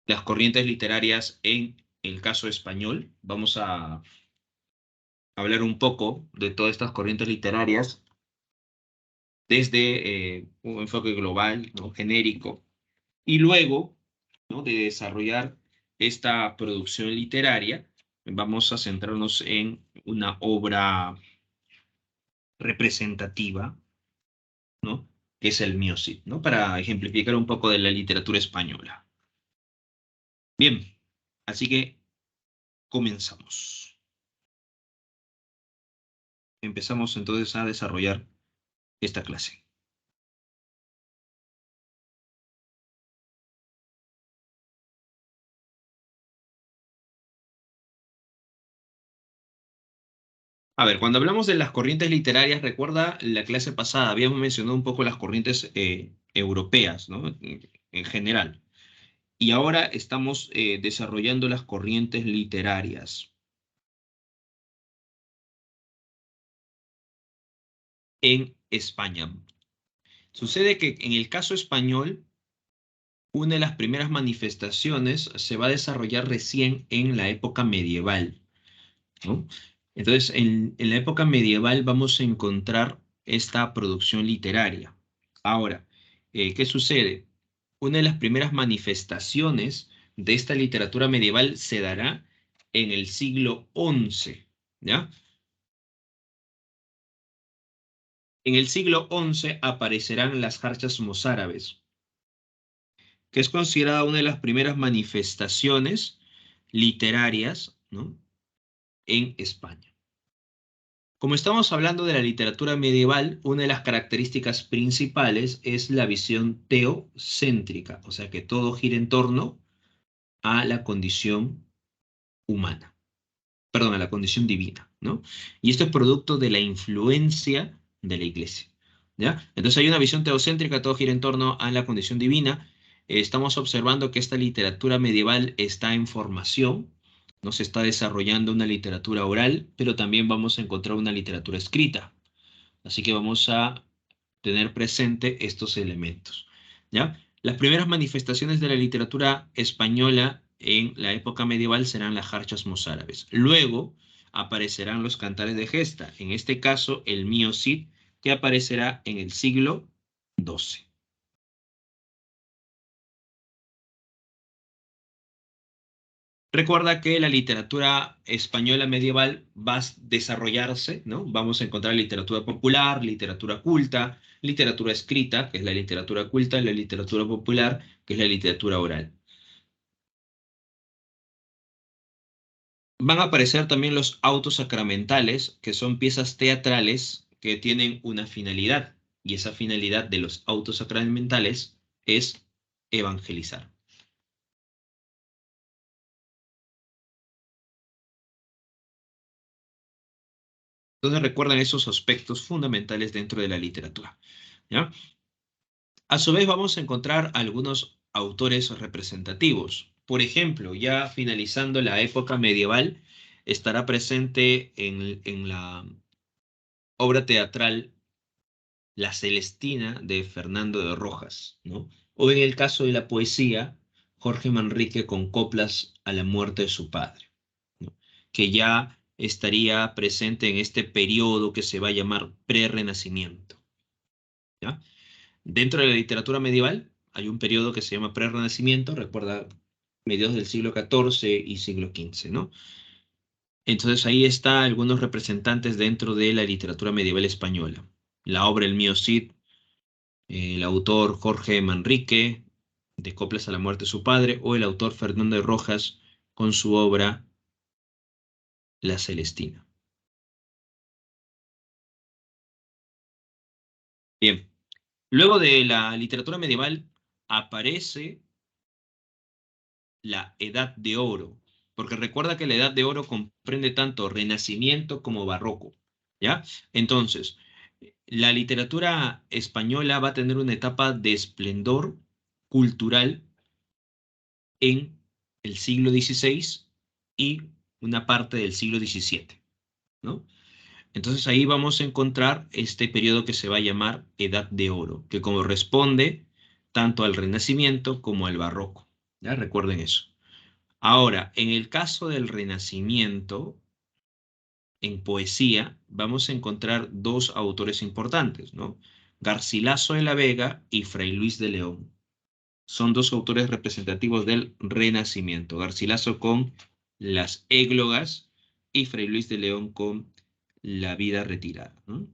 las corrientes literarias en el caso español. Vamos a hablar un poco de todas estas corrientes literarias desde un enfoque global, ¿no? Genérico, y luego, ¿no? De desarrollar esta producción literaria, vamos a centrarnos en una obra representativa, ¿no? Que es el Mío Cid, ¿no? Para ejemplificar un poco de la literatura española. Bien, así que comenzamos. Empezamos entonces a desarrollar esta clase. A ver, cuando hablamos de las corrientes literarias, recuerda la clase pasada, habíamos mencionado un poco las corrientes europeas, ¿no? En general. Y ahora estamos desarrollando las corrientes literarias en España. Sucede que en el caso español, una de las primeras manifestaciones se va a desarrollar recién en la época medieval, ¿no? Entonces, en la época medieval vamos a encontrar esta producción literaria. Ahora, ¿qué sucede? Una de las primeras manifestaciones de esta literatura medieval se dará en el siglo XI, ¿ya? En el siglo XI aparecerán las jarchas mozárabes, que es considerada una de las primeras manifestaciones literarias, ¿no? En España. Como estamos hablando de la literatura medieval, una de las características principales es la visión teocéntrica, o sea que todo gira en torno a la condición humana, perdón, a la condición divina, ¿no? Y esto es producto de la influencia de la iglesia, ¿ya? Entonces hay una visión teocéntrica, todo gira en torno a la condición divina. Estamos observando que esta literatura medieval está en formación, no se está desarrollando una literatura oral, pero también vamos a encontrar una literatura escrita. Así que vamos a tener presente estos elementos, ¿ya? Las primeras manifestaciones de la literatura española en la época medieval serán las jarchas mozárabes. Luego aparecerán los cantares de gesta, en este caso el Mío Cid, que aparecerá en el siglo XII. Recuerda que la literatura española medieval va a desarrollarse, ¿no? Vamos a encontrar literatura popular, literatura culta, literatura escrita, que es la literatura culta, y la literatura popular, que es la literatura oral. Van a aparecer también los autos sacramentales, que son piezas teatrales que tienen una finalidad, y esa finalidad de los autos sacramentales es evangelizar. Entonces recuerdan esos aspectos fundamentales dentro de la literatura, ¿ya? A su vez vamos a encontrar algunos autores representativos. Por ejemplo, ya finalizando la época medieval, estará presente en la obra teatral La Celestina de Fernando de Rojas, ¿no? O en el caso de la poesía, Jorge Manrique con coplas a la muerte de su padre, ¿no? Que ya estaría presente en este periodo que se va a llamar prerrenacimiento, ¿ya? Dentro de la literatura medieval hay un periodo que se llama prerrenacimiento, recuerda, mediados del siglo XIV y siglo XV, ¿no? Entonces ahí está algunos representantes dentro de la literatura medieval española. La obra El Mío Cid, el autor Jorge Manrique, de Coplas a la muerte de su padre, o el autor Fernando de Rojas con su obra La Celestina. Bien, luego de la literatura medieval aparece la Edad de Oro, porque recuerda que la Edad de Oro comprende tanto Renacimiento como Barroco, ¿ya? Entonces, la literatura española va a tener una etapa de esplendor cultural en el siglo XVI y una parte del siglo XVII, ¿no? Entonces ahí vamos a encontrar este periodo que se va a llamar Edad de Oro, que corresponde tanto al Renacimiento como al Barroco, ¿Ya? Recuerden eso. Ahora, en el caso del Renacimiento, en poesía, vamos a encontrar dos autores importantes, ¿no? Garcilaso de la Vega y Fray Luis de León. Son dos autores representativos del Renacimiento. Garcilaso con Las Églogas y Fray Luis de León con La Vida Retirada, ¿no?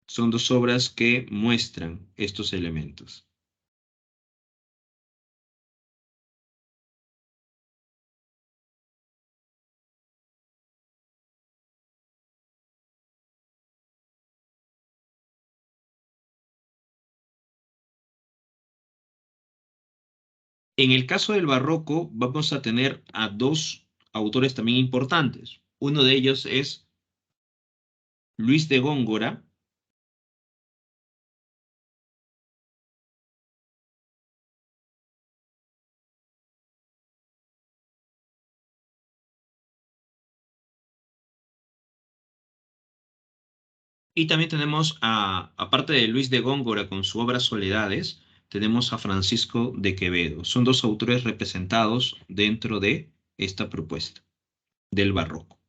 Son dos obras que muestran estos elementos. En el caso del barroco, vamos a tener a dos autores también importantes. Uno de ellos es Luis de Góngora, y también tenemos aparte de Luis de Góngora con su obra Soledades, tenemos a Francisco de Quevedo. Son dos autores representados dentro de esta propuesta del barroco.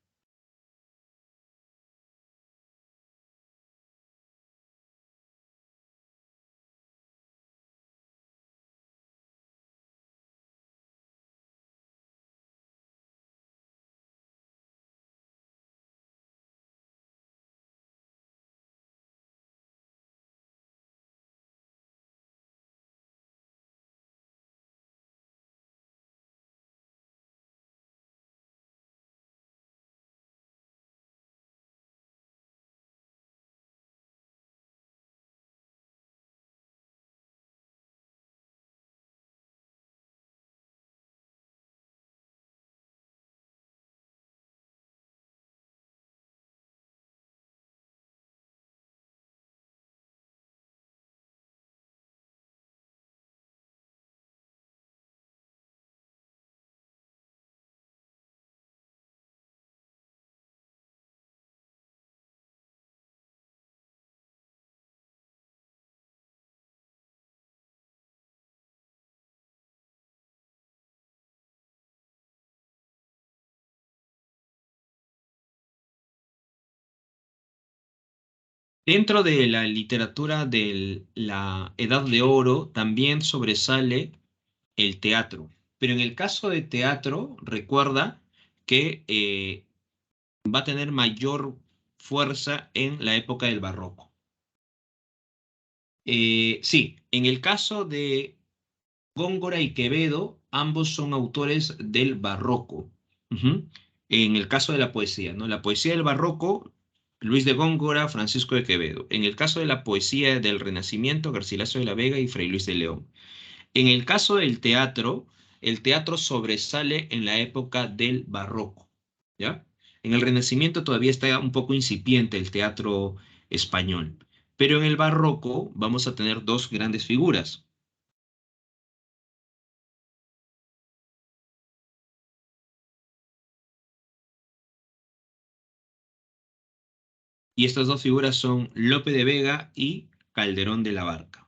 Dentro de la literatura de la Edad de Oro también sobresale el teatro. Pero en el caso de teatro, recuerda que va a tener mayor fuerza en la época del barroco. Sí, en el caso de Góngora y Quevedo, ambos son autores del barroco. Ujú. En el caso de la poesía, ¿no? La poesía del barroco, Luis de Góngora, Francisco de Quevedo. En el caso de la poesía del Renacimiento, Garcilaso de la Vega y Fray Luis de León. En el caso del teatro, el teatro sobresale en la época del barroco, ¿ya? En el Renacimiento todavía está un poco incipiente el teatro español, pero en el barroco vamos a tener dos grandes figuras. Y estas dos figuras son Lope de Vega y Calderón de la Barca.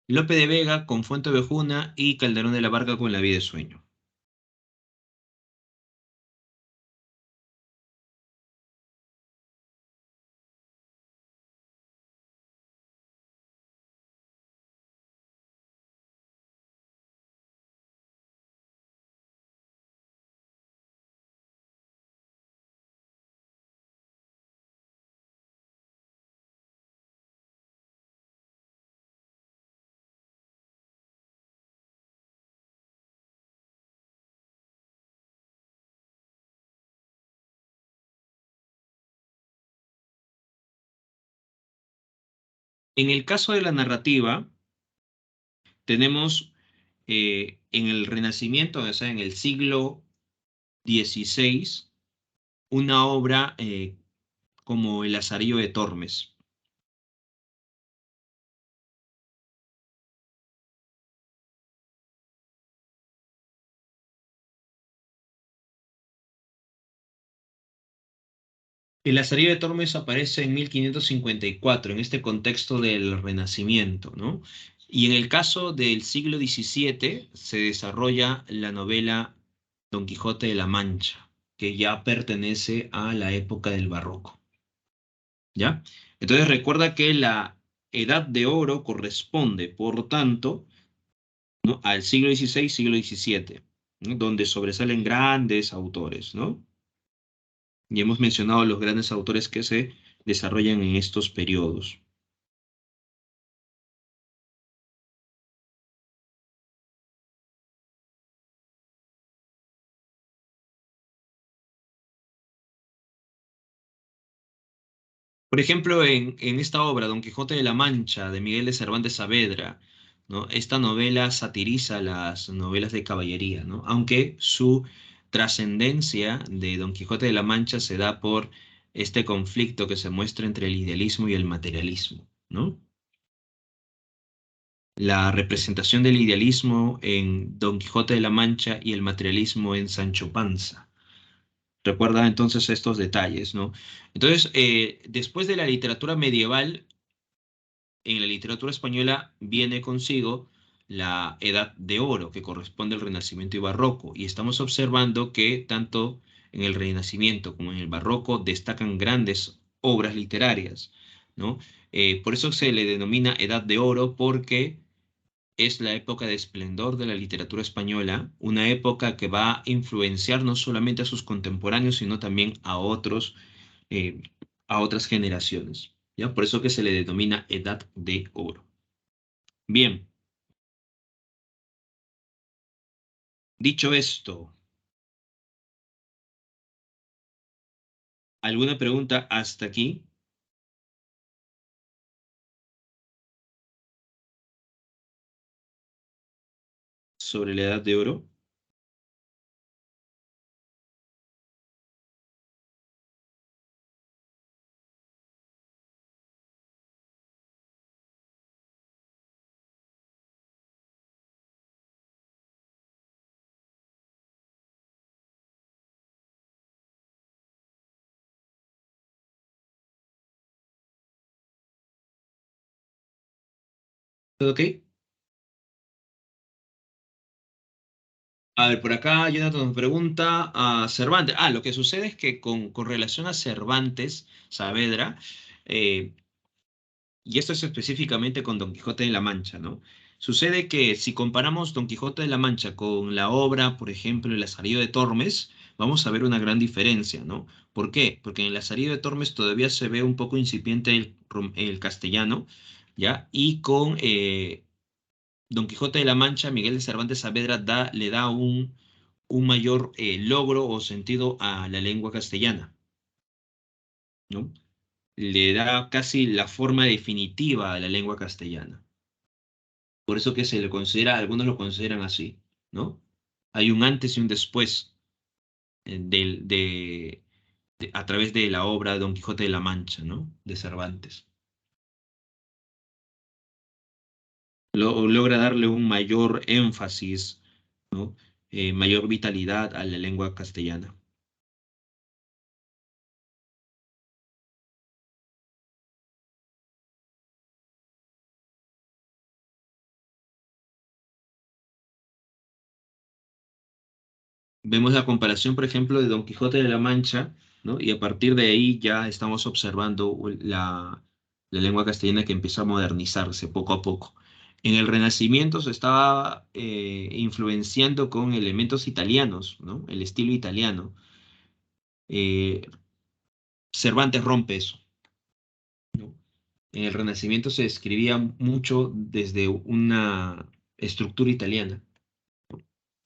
Lope de Vega con Fuente Ovejuna y Calderón de la Barca con La vida de sueño. En el caso de la narrativa, tenemos en el Renacimiento, o sea, en el siglo XVI, una obra como El Lazarillo de Tormes. El Lazarillo de Tormes aparece en 1554, en este contexto del Renacimiento, ¿no? Y en el caso del siglo XVII se desarrolla la novela Don Quijote de la Mancha, que ya pertenece a la época del Barroco, ¿ya? Entonces recuerda que la Edad de Oro corresponde, por tanto, ¿no?, al siglo XVI, siglo XVII, ¿no?, donde sobresalen grandes autores, ¿no? Y hemos mencionado los grandes autores que se desarrollan en estos periodos. Por ejemplo, en esta obra, Don Quijote de la Mancha, de Miguel de Cervantes Saavedra, ¿no? Esta novela satiriza las novelas de caballería, ¿no? Aunque su trascendencia de Don Quijote de la Mancha se da por este conflicto que se muestra entre el idealismo y el materialismo, ¿no? La representación del idealismo en Don Quijote de la Mancha y el materialismo en Sancho Panza. Recuerda entonces estos detalles, ¿no? Entonces, después de la literatura medieval, en la literatura española viene consigo la Edad de Oro, que corresponde al Renacimiento y Barroco, y estamos observando que tanto en el Renacimiento como en el Barroco destacan grandes obras literarias, ¿no? Por eso se le denomina Edad de Oro, porque es la época de esplendor de la literatura española, una época que va a influenciar no solamente a sus contemporáneos, sino también eh, a otras generaciones, ¿ya? Por eso que se le denomina Edad de Oro. Bien, dicho esto, ¿alguna pregunta hasta aquí sobre la Edad de Oro? ¿Todo ok? A ver, por acá Jonathan nos pregunta a Cervantes. Ah, lo que sucede es que con relación a Cervantes Saavedra, eh, y esto es específicamente con Don Quijote de la Mancha, ¿no? Sucede que si comparamos Don Quijote de la Mancha con la obra, por ejemplo, El Lazarillo de Tormes, vamos a ver una gran diferencia, ¿no? ¿Por qué? Porque en El Lazarillo de Tormes todavía se ve un poco incipiente el castellano, ¿ya? Y con Don Quijote de la Mancha, Miguel de Cervantes Saavedra le da un mayor logro o sentido a la lengua castellana, ¿no? Le da casi la forma definitiva a la lengua castellana. Por eso que se le considera, algunos lo consideran así, ¿no? Hay un antes y un después a través de la obra de Don Quijote de la Mancha, ¿no? De Cervantes. Logra darle un mayor énfasis, ¿no? Mayor vitalidad a la lengua castellana. Vemos la comparación, por ejemplo, de Don Quijote de la Mancha, ¿no? Y a partir de ahí ya estamos observando la lengua castellana que empieza a modernizarse poco a poco. En el Renacimiento se estaba influenciando con elementos italianos, ¿no? El estilo italiano. Eh, Cervantes rompe eso, ¿no? En el Renacimiento se escribía mucho desde una estructura italiana,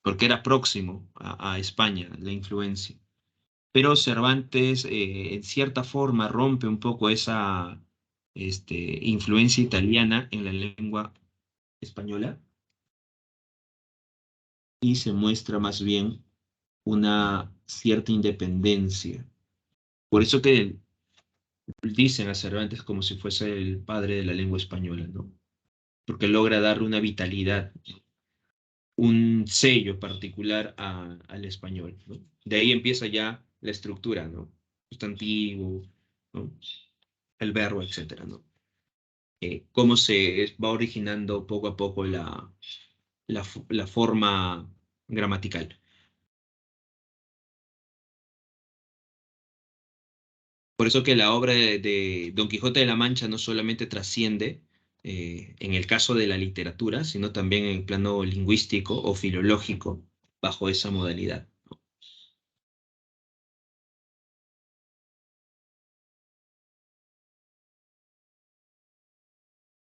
porque era próximo a España, la influencia. Pero Cervantes, en cierta forma, rompe un poco esa influencia italiana en la lengua española y se muestra más bien una cierta independencia. Por eso que dicen a Cervantes como si fuese el padre de la lengua española, ¿no? Porque logra darle una vitalidad, un sello particular al español, ¿no? De ahí empieza ya la estructura, ¿no? sustantivo, ¿no? El verbo, etcétera, ¿no? Cómo se va originando poco a poco la forma gramatical. Por eso que la obra de Don Quijote de la Mancha no solamente trasciende en el caso de la literatura, sino también en el plano lingüístico o filológico bajo esa modalidad.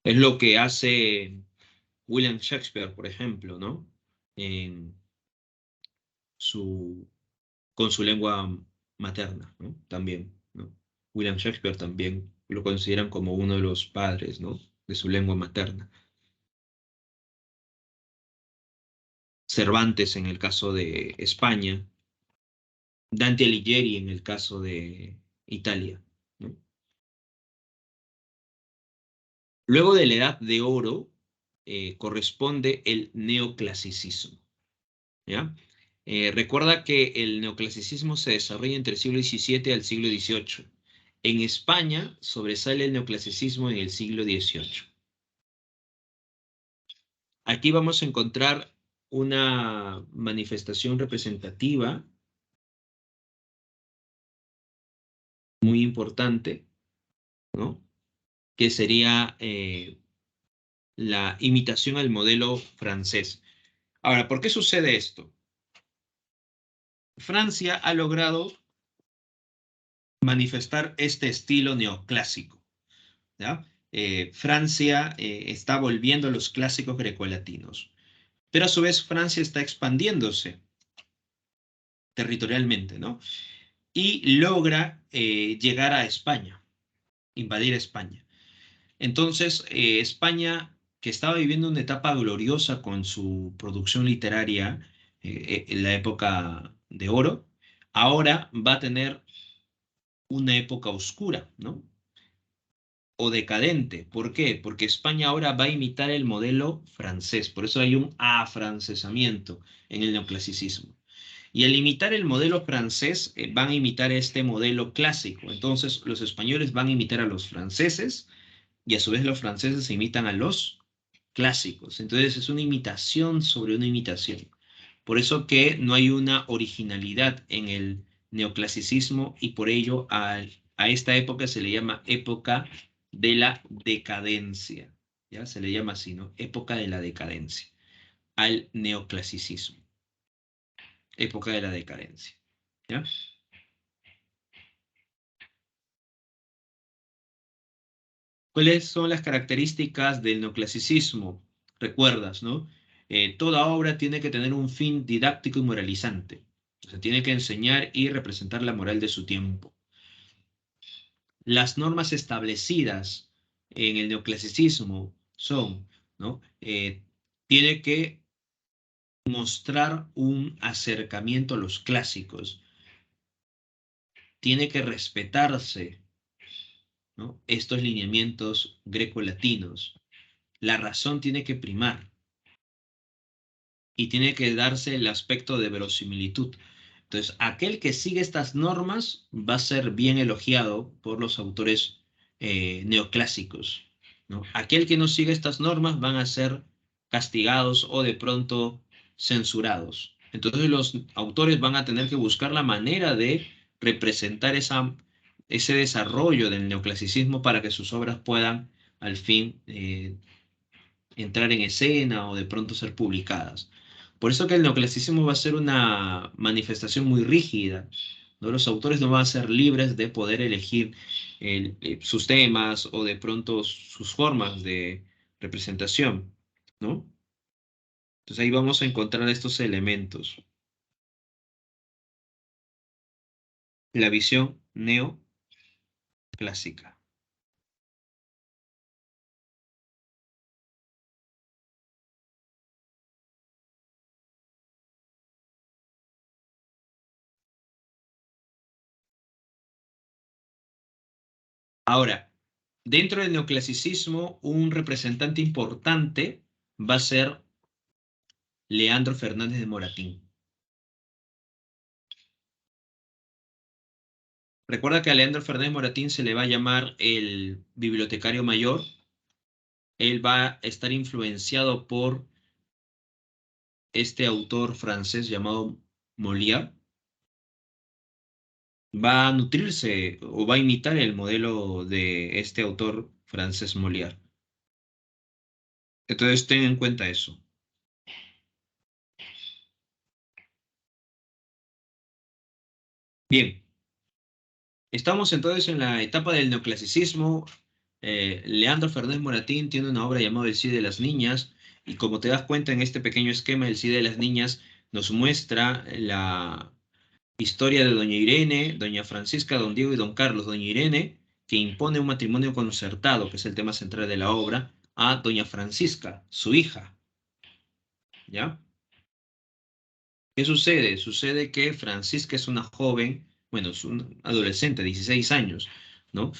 Es lo que hace William Shakespeare, por ejemplo, ¿no? En su, con su lengua materna, ¿no? También, ¿no? William Shakespeare también lo consideran como uno de los padres, ¿no? De su lengua materna. Cervantes en el caso de España, Dante Alighieri en el caso de Italia, ¿no? Luego de la Edad de Oro corresponde el neoclasicismo, ¿ya? Recuerda que el neoclasicismo se desarrolla entre el siglo XVII al siglo XVIII. En España sobresale el neoclasicismo en el siglo XVIII. Aquí vamos a encontrar una manifestación representativa muy importante, ¿no? Que sería la imitación al modelo francés. Ahora, ¿por qué sucede esto? Francia ha logrado manifestar este estilo neoclásico, ¿ya? Francia está volviendo a los clásicos grecolatinos, pero a su vez Francia está expandiéndose territorialmente, ¿no? Y logra llegar a España, invadir España. Entonces, España, que estaba viviendo una etapa gloriosa con su producción literaria en la época de oro, ahora va a tener una época oscura, ¿no? O decadente. ¿Por qué? Porque España ahora va a imitar el modelo francés. Por eso hay un afrancesamiento en el neoclasicismo. Y al imitar el modelo francés, van a imitar este modelo clásico. Entonces, los españoles van a imitar a los franceses y a su vez los franceses imitan a los clásicos. Entonces, es una imitación sobre una imitación. Por eso que no hay una originalidad en el neoclasicismo y por ello a esta época se le llama época de la decadencia. ¿Ya? Se le llama así, ¿no? Época de la decadencia. Al neoclasicismo. Época de la decadencia. ¿Ya? ¿Cuáles son las características del neoclasicismo? Recuerdas, ¿no? Toda obra tiene que tener un fin didáctico y moralizante. O sea, tiene que enseñar y representar la moral de su tiempo. Las normas establecidas en el neoclasicismo son, ¿no? Tiene que mostrar un acercamiento a los clásicos, tiene que respetarse, ¿no? Estos lineamientos grecolatinos. La razón tiene que primar y tiene que darse el aspecto de verosimilitud. Entonces, aquel que sigue estas normas va a ser bien elogiado por los autores neoclásicos, ¿no? Aquel que no sigue estas normas van a ser castigados o de pronto censurados. Entonces, los autores van a tener que buscar la manera de representar ese desarrollo del neoclasicismo para que sus obras puedan al fin entrar en escena o de pronto ser publicadas. Por eso que el neoclasicismo va a ser una manifestación muy rígida, ¿no? Los autores no van a ser libres de poder elegir sus temas o de pronto sus formas de representación, ¿no? Entonces ahí vamos a encontrar estos elementos. La visión neoclásica. Ahora, dentro del neoclasicismo, un representante importante va a ser Leandro Fernández de Moratín. Recuerda que a Leandro Fernández Moratín se le va a llamar el bibliotecario mayor. Él va a estar influenciado por este autor francés llamado Molière. Va a nutrirse o va a imitar el modelo de este autor francés Molière. Entonces ten en cuenta eso. Bien, estamos entonces en la etapa del neoclasicismo. Leandro Fernández Moratín tiene una obra llamada El Cid de las Niñas, y como te das cuenta en este pequeño esquema, El Cid de las Niñas nos muestra la historia de doña Irene, doña Francisca, don Diego y don Carlos. Doña Irene, que impone un matrimonio concertado, que es el tema central de la obra, a doña Francisca, su hija, ¿ya? ¿Qué sucede? Sucede que Francisca es una joven, bueno, es un adolescente, 16 años, ¿no?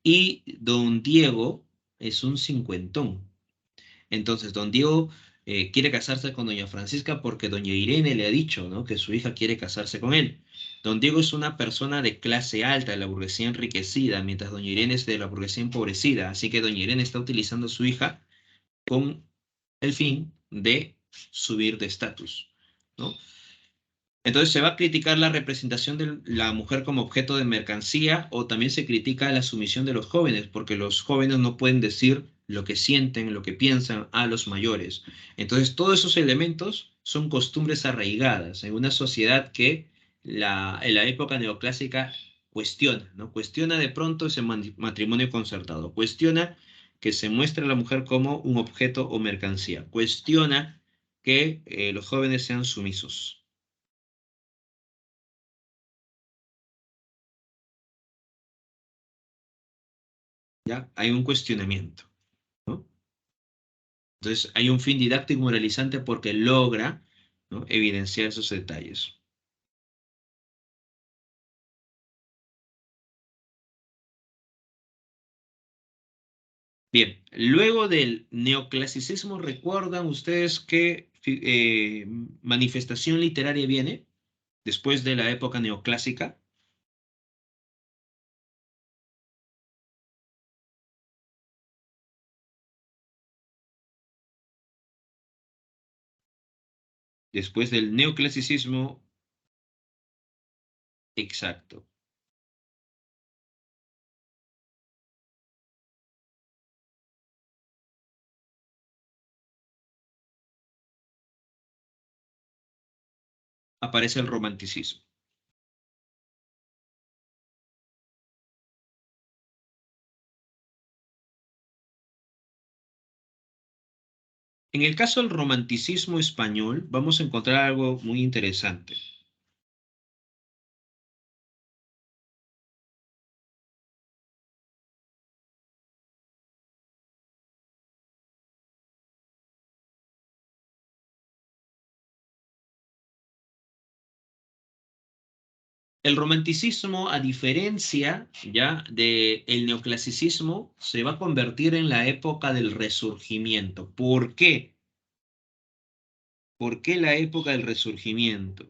Y don Diego es un cincuentón. Entonces, don Diego quiere casarse con doña Francisca porque doña Irene le ha dicho, ¿no?, que su hija quiere casarse con él. Don Diego es una persona de clase alta, de la burguesía enriquecida, mientras doña Irene es de la burguesía empobrecida. Así que doña Irene está utilizando a su hija con el fin de subir de estatus, ¿no? Entonces se va a criticar la representación de la mujer como objeto de mercancía, o también se critica la sumisión de los jóvenes, porque los jóvenes no pueden decir lo que sienten, lo que piensan a los mayores. Entonces todos esos elementos son costumbres arraigadas en una sociedad que en la época neoclásica cuestiona, ¿no? Cuestiona de pronto ese matrimonio concertado, cuestiona que se muestre a la mujer como un objeto o mercancía, cuestiona que los jóvenes sean sumisos. ¿Ya? Hay un cuestionamiento, ¿no? Entonces, hay un fin didáctico y moralizante porque logra, ¿no?, evidenciar esos detalles. Bien, luego del neoclasicismo, ¿recuerdan ustedes qué manifestación literaria viene después de la época neoclásica? Después del neoclasicismo, exacto, aparece el romanticismo. En el caso del romanticismo español, vamos a encontrar algo muy interesante. El romanticismo, a diferencia ya del neoclasicismo, se va a convertir en la época del resurgimiento. ¿Por qué? ¿Por qué la época del resurgimiento?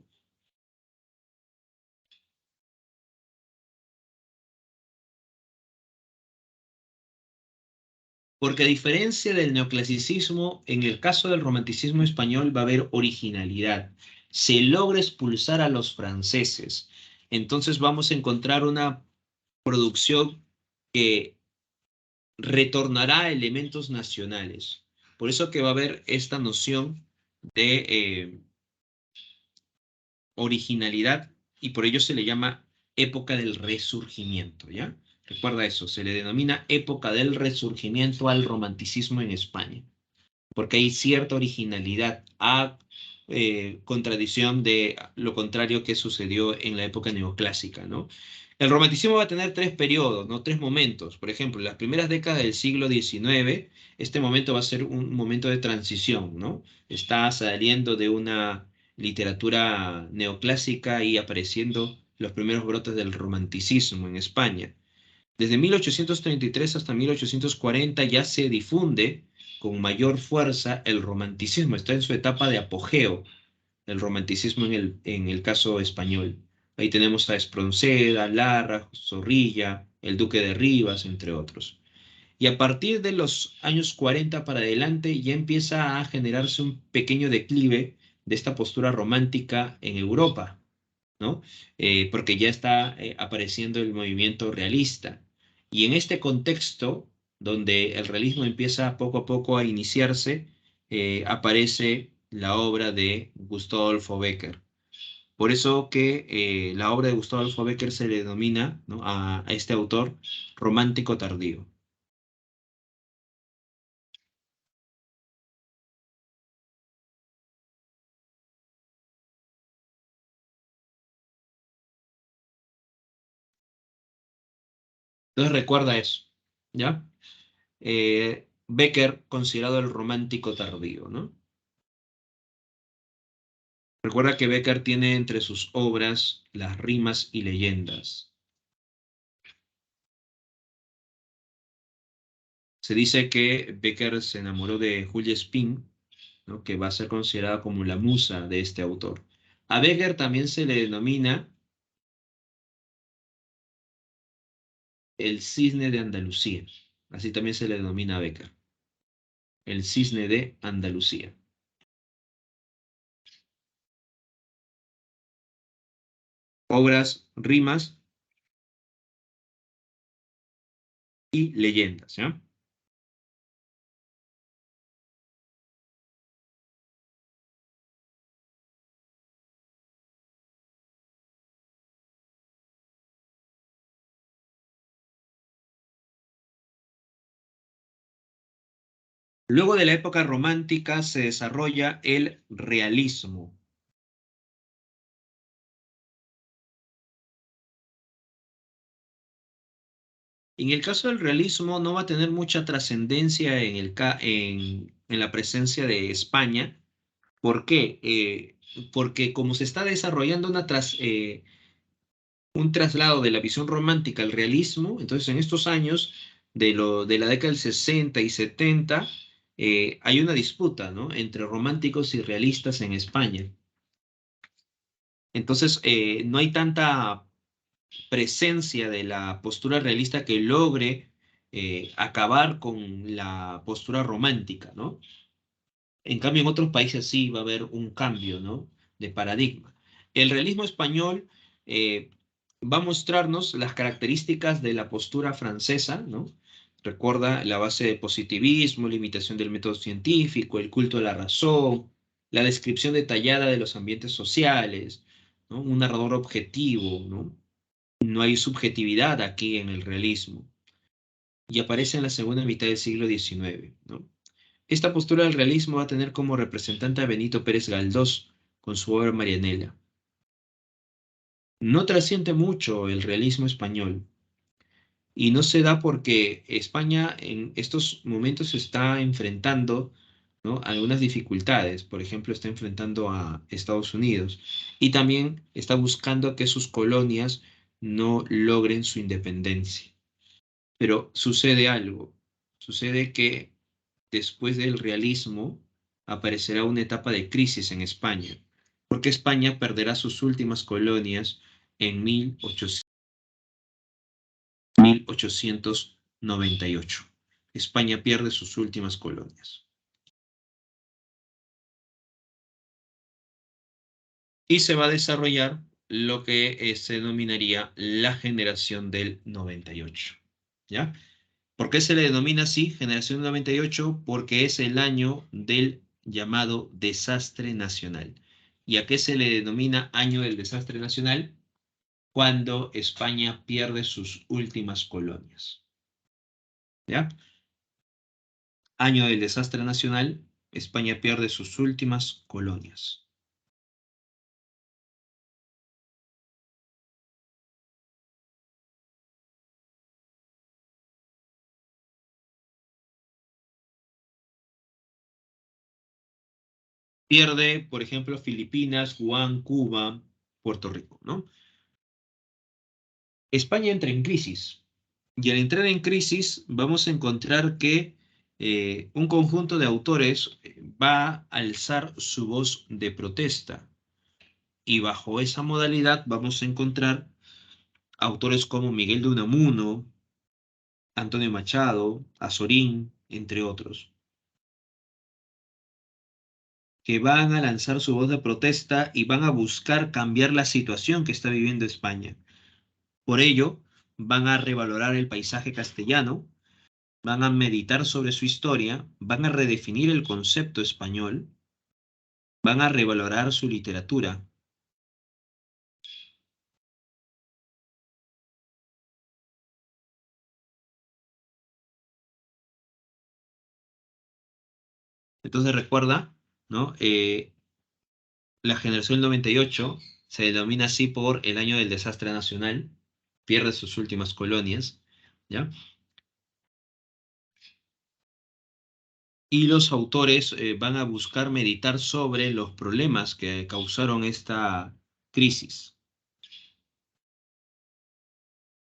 Porque a diferencia del neoclasicismo, en el caso del romanticismo español va a haber originalidad. Se logra expulsar a los franceses. Entonces vamos a encontrar una producción que retornará a elementos nacionales. Por eso que va a haber esta noción de originalidad, y por ello se le llama época del resurgimiento, ¿ya? Recuerda eso, se le denomina época del resurgimiento al romanticismo en España, porque hay cierta originalidad a contradicción de lo contrario que sucedió en la época neoclásica, ¿no? El romanticismo va a tener tres periodos, ¿no? Tres momentos. Por ejemplo, en las primeras décadas del siglo XIX, este momento va a ser un momento de transición, ¿no? Está saliendo de una literatura neoclásica y apareciendo los primeros brotes del romanticismo en España. Desde 1833 hasta 1840 ya se difunde con mayor fuerza el romanticismo, está en su etapa de apogeo, el romanticismo en el caso español. Ahí tenemos a Espronceda, Larra, Zorrilla, el Duque de Rivas, entre otros. Y a partir de los años 40 para adelante ya empieza a generarse un pequeño declive de esta postura romántica en Europa, ¿no? Porque ya está apareciendo el movimiento realista. Y en este contexto, donde el realismo empieza poco a poco a iniciarse, aparece la obra de Gustavo Adolfo Bécquer. Por eso que la obra de Gustavo Adolfo Bécquer se le denomina, ¿no?, a este autor romántico tardío. Entonces recuerda eso, ¿ya? Bécquer considerado el romántico tardío, ¿no? Recuerda que Bécquer tiene entre sus obras las rimas y leyendas. Se dice que Bécquer se enamoró de Julia Spin, ¿no?, que va a ser considerada como la musa de este autor. A Bécquer también se le denomina el cisne de Andalucía. Así también se le denomina a Bécquer. El cisne de Andalucía. Obras, rimas y leyendas, ¿ya? Luego de la época romántica se desarrolla el realismo. En el caso del realismo no va a tener mucha trascendencia en la presencia de España. ¿Por qué? Porque como se está desarrollando un traslado de la visión romántica al realismo, entonces en estos años de la década del 60 y 70 hay una disputa, ¿no?, entre románticos y realistas en España. Entonces no hay tanta presencia de la postura realista que logre acabar con la postura romántica, ¿no? En cambio, en otros países sí va a haber un cambio, ¿no?, de paradigma. El realismo español eh, va a mostrarnos las características de la postura francesa, ¿no? Recuerda la base de positivismo, limitación del método científico, el culto a la razón, la descripción detallada de los ambientes sociales, ¿no? Un narrador objetivo, ¿no? No hay subjetividad aquí en el realismo. Y aparece en la segunda mitad del siglo XIX, ¿no? Esta postura del realismo va a tener como representante a Benito Pérez Galdós con su obra Marianela. No trasciende mucho el realismo español y no se da porque España en estos momentos se está enfrentando, ¿no?, algunas dificultades. Por ejemplo, está enfrentando a Estados Unidos y también está buscando que sus colonias no logren su independencia. Pero sucede algo, sucede que después del realismo aparecerá una etapa de crisis en España, porque España perderá sus últimas colonias en 1898. España pierde sus últimas colonias. Y se va a desarrollar lo que se denominaría la generación del 98. ¿Ya? ¿Por qué se le denomina así, generación 98? Porque es el año del llamado desastre nacional. ¿Y a qué se le denomina año del desastre nacional? Cuando España pierde sus últimas colonias. ¿Ya? Año del desastre nacional, España pierde sus últimas colonias. Pierde, por ejemplo, Filipinas, Guam, Cuba, Puerto Rico, ¿no? España entra en crisis. Y al entrar en crisis, vamos a encontrar que un conjunto de autores va a alzar su voz de protesta. Y bajo esa modalidad vamos a encontrar autores como Miguel de Unamuno, Antonio Machado, Azorín, entre otros, que van a lanzar su voz de protesta y van a buscar cambiar la situación que está viviendo España. Por ello, van a revalorar el paisaje castellano, van a meditar sobre su historia, van a redefinir el concepto español, van a revalorar su literatura. Entonces recuerda, ¿no? La generación del 98 se denomina así por el año del desastre nacional, pierde sus últimas colonias, ¿ya? Y los autores van a buscar meditar sobre los problemas que causaron esta crisis.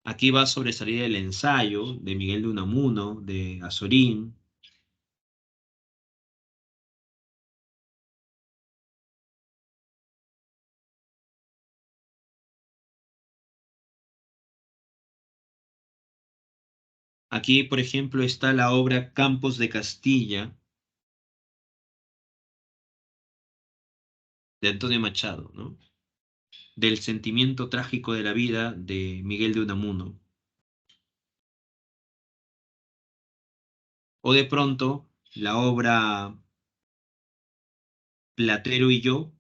Aquí va a sobresalir el ensayo de Miguel de Unamuno, de Azorín. Aquí, por ejemplo, está la obra Campos de Castilla, de Antonio Machado, ¿no? Del sentimiento trágico de la vida de Miguel de Unamuno. O de pronto, la obra Platero y yo.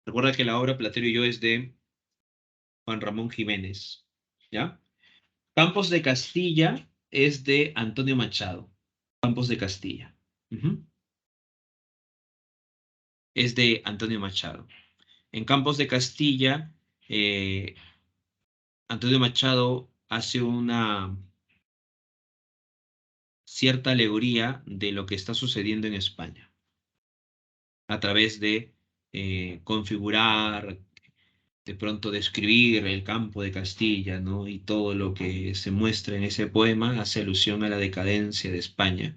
Recuerda que la obra Platero y yo es de Juan Ramón Jiménez, ¿ya? Campos de Castilla es de Antonio Machado. Campos de Castilla. Ujú. Es de Antonio Machado. En Campos de Castilla, eh, Antonio Machado hace una cierta alegoría de lo que está sucediendo en España a través de configurar, de pronto describir el campo de Castilla, ¿no? Y todo lo que se muestra en ese poema hace alusión a la decadencia de España.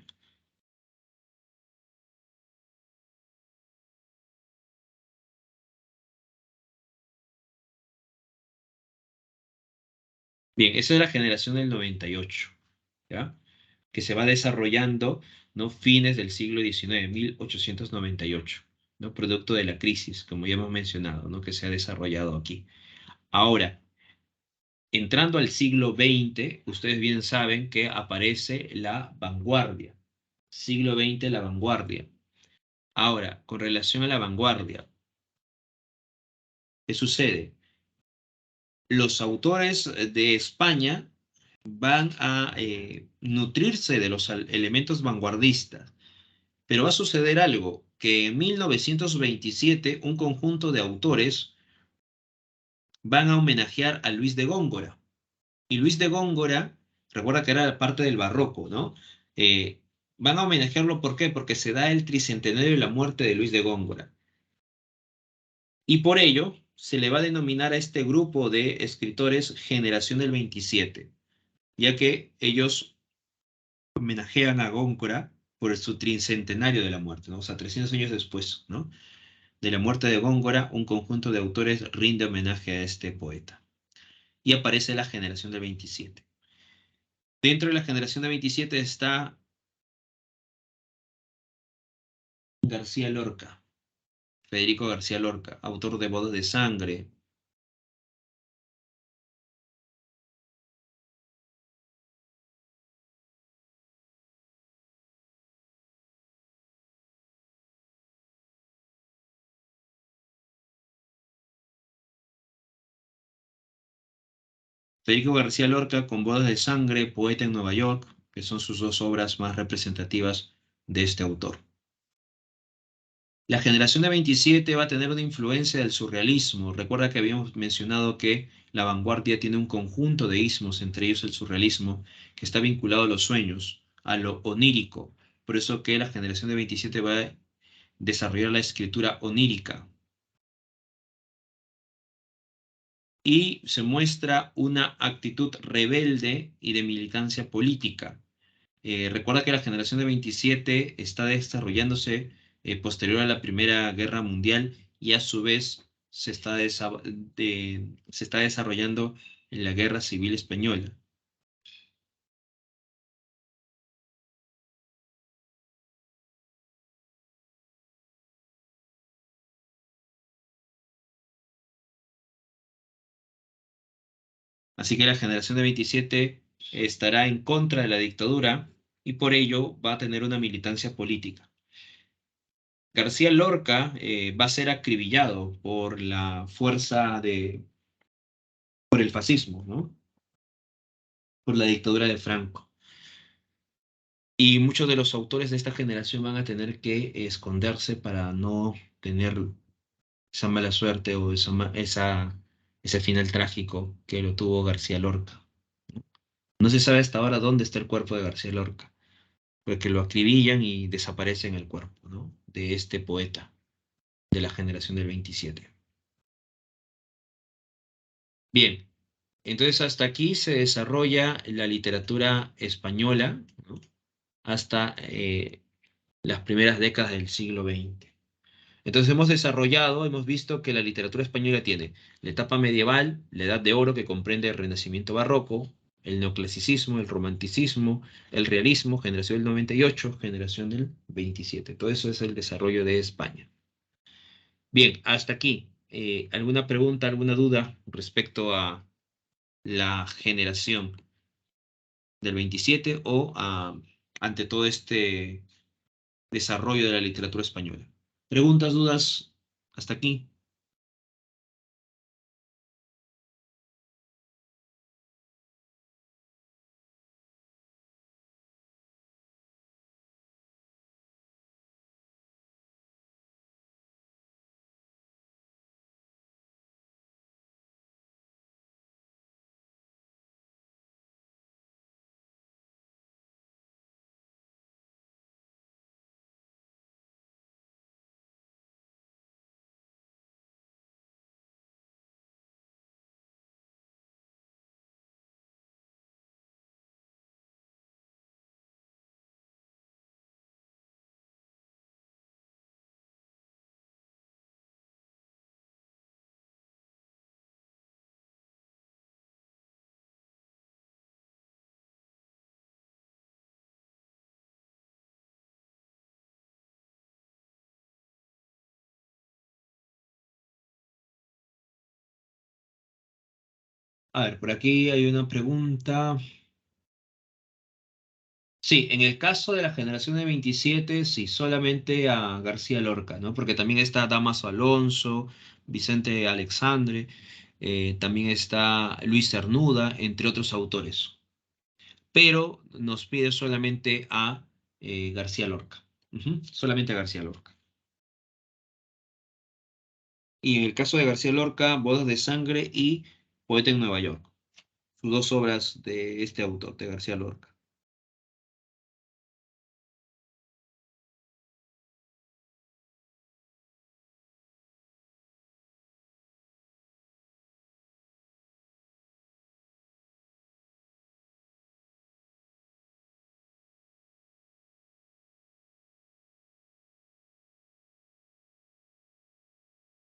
Bien, esa es la generación del 98, ¿ya? Que se va desarrollando, ¿no? Fines del siglo XIX, 1898, ¿no? Producto de la crisis, como ya hemos mencionado, ¿no? Que se ha desarrollado aquí. Ahora, entrando al siglo XX, ustedes bien saben que aparece la vanguardia. Siglo XX, la vanguardia. Ahora, con relación a la vanguardia, ¿qué sucede? Los autores de España van a nutrirse de los elementos vanguardistas, pero va a suceder algo, que en 1927 un conjunto de autores van a homenajear a Luis de Góngora. Y Luis de Góngora, recuerda que era parte del barroco, ¿no? Eh, Van a homenajearlo, ¿por qué? Porque se da el tricentenario de la muerte de Luis de Góngora. Y por ello se le va a denominar a este grupo de escritores Generación del 27, ya que ellos homenajean a Góngora por su tricentenario de la muerte, ¿no? O sea, 300 años después, ¿no? De la muerte de Góngora, un conjunto de autores rinde homenaje a este poeta. Y aparece la Generación del 27. Dentro de la Generación del 27 está García Lorca, Federico García Lorca, autor de Bodas de Sangre. Federico García Lorca con Bodas de Sangre, Poeta en Nueva York, que son sus dos obras más representativas de este autor. La generación de 27 va a tener una influencia del surrealismo. Recuerda que habíamos mencionado que la vanguardia tiene un conjunto de ismos, entre ellos el surrealismo, que está vinculado a los sueños, a lo onírico. Por eso que la generación de 27 va a desarrollar la escritura onírica. y se muestra una actitud rebelde y de militancia política. Recuerda que la generación de 27 está desarrollándose posterior a la Primera Guerra Mundial y a su vez se está desarrollando en la Guerra Civil Española. Así que la generación de 27 estará en contra de la dictadura y por ello va a tener una militancia política. García Lorca va a ser acribillado por la fuerza por el fascismo, ¿no? Por la dictadura de Franco. Y muchos de los autores de esta generación van a tener que esconderse para no tener esa mala suerte o ese final trágico que lo tuvo García Lorca. No se sabe hasta ahora dónde está el cuerpo de García Lorca, porque lo acribillan y desaparece en el cuerpo, ¿no? De este poeta de la generación del 27. Bien, entonces hasta aquí se desarrolla la literatura española, ¿no? Hasta las primeras décadas del siglo XX. Entonces hemos visto que la literatura española tiene la etapa medieval, la Edad de Oro, que comprende el Renacimiento barroco, el neoclasicismo, el romanticismo, el realismo, generación del 98, generación del 27. Todo eso es el desarrollo de España. Bien, hasta aquí. ¿Alguna pregunta, alguna duda respecto a la generación del 27 o ante todo este desarrollo de la literatura española? ¿Preguntas, dudas hasta aquí? A ver, por aquí hay una pregunta. Sí, en el caso de la generación de 27, sí, solamente a García Lorca, ¿no? Porque también está Damaso Alonso, Vicente Alexandre, también está Luis Cernuda, entre otros autores. Pero nos pide solamente a García Lorca. Ujú, solamente a García Lorca. Y en el caso de García Lorca, Bodas de Sangre y Poeta en Nueva York. Sus dos obras de este autor, de García Lorca.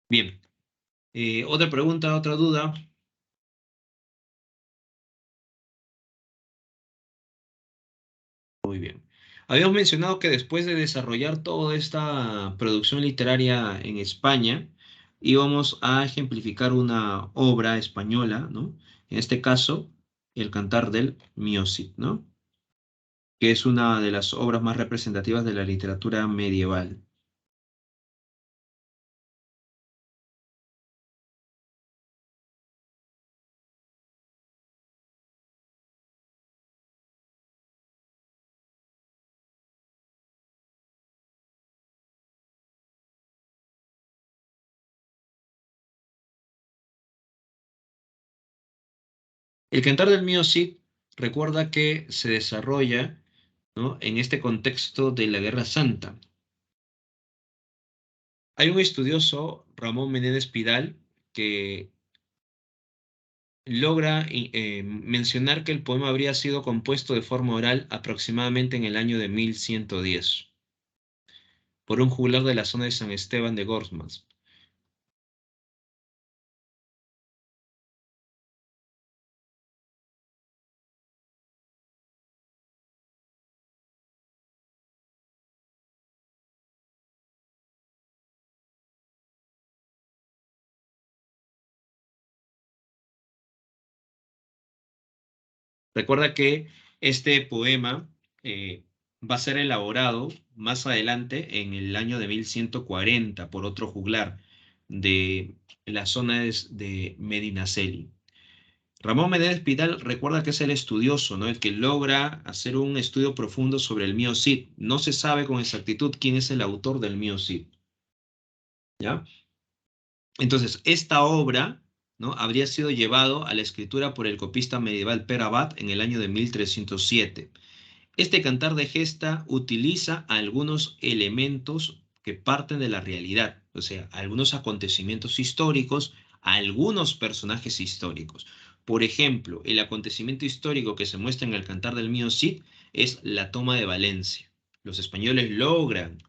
Bien. Otra pregunta, otra duda. Muy bien. Habíamos mencionado que después de desarrollar toda esta producción literaria en España, íbamos a ejemplificar una obra española, ¿no? En este caso, el Cantar del Miocid, ¿no? Que es una de las obras más representativas de la literatura medieval. El Cantar del Miocid recuerda que se desarrolla, ¿no? En este contexto de la Guerra Santa. Hay un estudioso, Ramón Menéndez Pidal, que logra mencionar que el poema habría sido compuesto de forma oral aproximadamente en el año de 1110 por un juglar de la zona de San Esteban de Gormaz. Recuerda que este poema va a ser elaborado más adelante en el año de 1140 por otro juglar de la zona de Medinaceli. Ramón Menéndez Pidal recuerda que es el estudioso, ¿no? El que logra hacer un estudio profundo sobre el Mío Cid. No se sabe con exactitud quién es el autor del Mío Cid, ¿ya? Entonces, esta obra, ¿no? Habría sido llevado a la escritura por el copista medieval Per Abad en el año de 1307. Este cantar de gesta utiliza algunos elementos que parten de la realidad, o sea, algunos acontecimientos históricos, algunos personajes históricos. Por ejemplo, el acontecimiento histórico que se muestra en el Cantar del Mío Cid es la toma de Valencia. Los españoles logran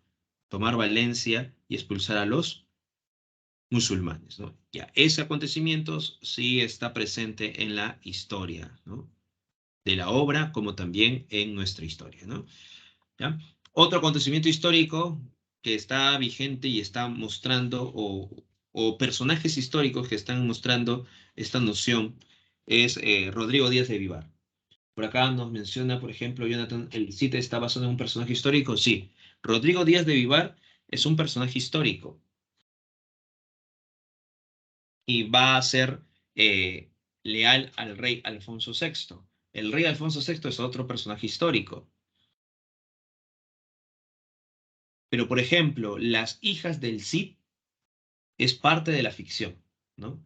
tomar Valencia y expulsar a los musulmanes, ¿no? Ya, ese acontecimiento sí está presente en la historia, ¿no? De la obra como también en nuestra historia, ¿no? ¿Ya? Otro acontecimiento histórico que está vigente y está mostrando, o personajes históricos que están mostrando esta noción, es Rodrigo Díaz de Vivar. Por acá nos menciona, por ejemplo, Jonathan, ¿el Cid está basado en un personaje histórico? Sí. Rodrigo Díaz de Vivar es un personaje histórico y va a ser eh, leal al rey Alfonso VI. El rey Alfonso VI es otro personaje histórico. Pero, por ejemplo, las hijas del Cid es parte de la ficción, ¿no?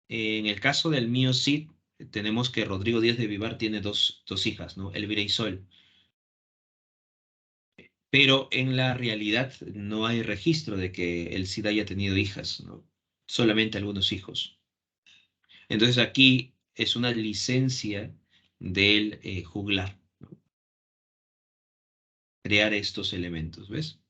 En el caso del mío Cid, tenemos que Rodrigo Díaz de Vivar tiene dos hijas, ¿no? Elvira y Sol. Pero en la realidad no hay registro de que el Cid haya tenido hijas, ¿no? Solamente algunos hijos. Entonces aquí es una licencia del juglar, ¿no? Crear estos elementos, ¿ves?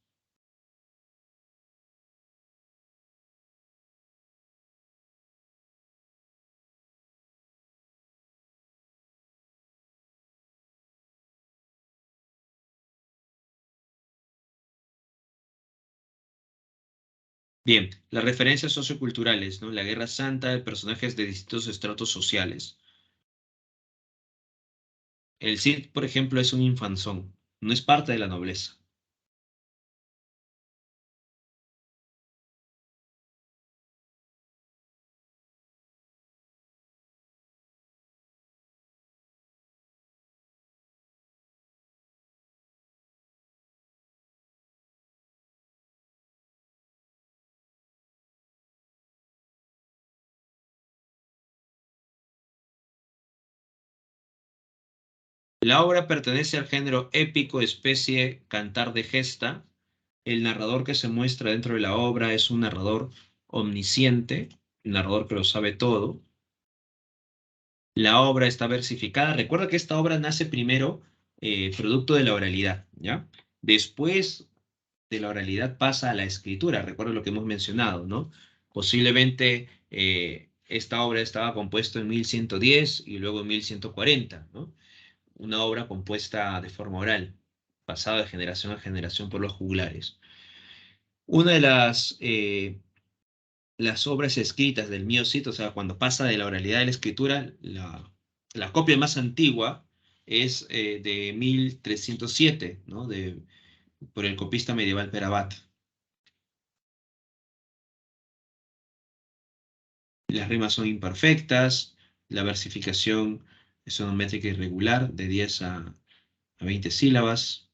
Bien, las referencias socioculturales, ¿no? La Guerra Santa, personajes de distintos estratos sociales. El Cid, por ejemplo, es un infanzón, no es parte de la nobleza. La obra pertenece al género épico, especie cantar de gesta. El narrador que se muestra dentro de la obra es un narrador omnisciente, un narrador que lo sabe todo. La obra está versificada. Recuerda que esta obra nace primero producto de la oralidad, ¿ya? Después de la oralidad pasa a la escritura. Recuerda lo que hemos mencionado, ¿no? Posiblemente esta obra estaba compuesta en 1110 y luego en 1140, ¿no? Una obra compuesta de forma oral, pasada de generación a generación por los juglares. Una de las obras escritas del Mío Cid, o sea, cuando pasa de la oralidad a la escritura, la copia más antigua es de 1307, ¿no? Por el copista medieval Perabat. Las rimas son imperfectas, la versificación es una métrica irregular de 10 a 20 sílabas.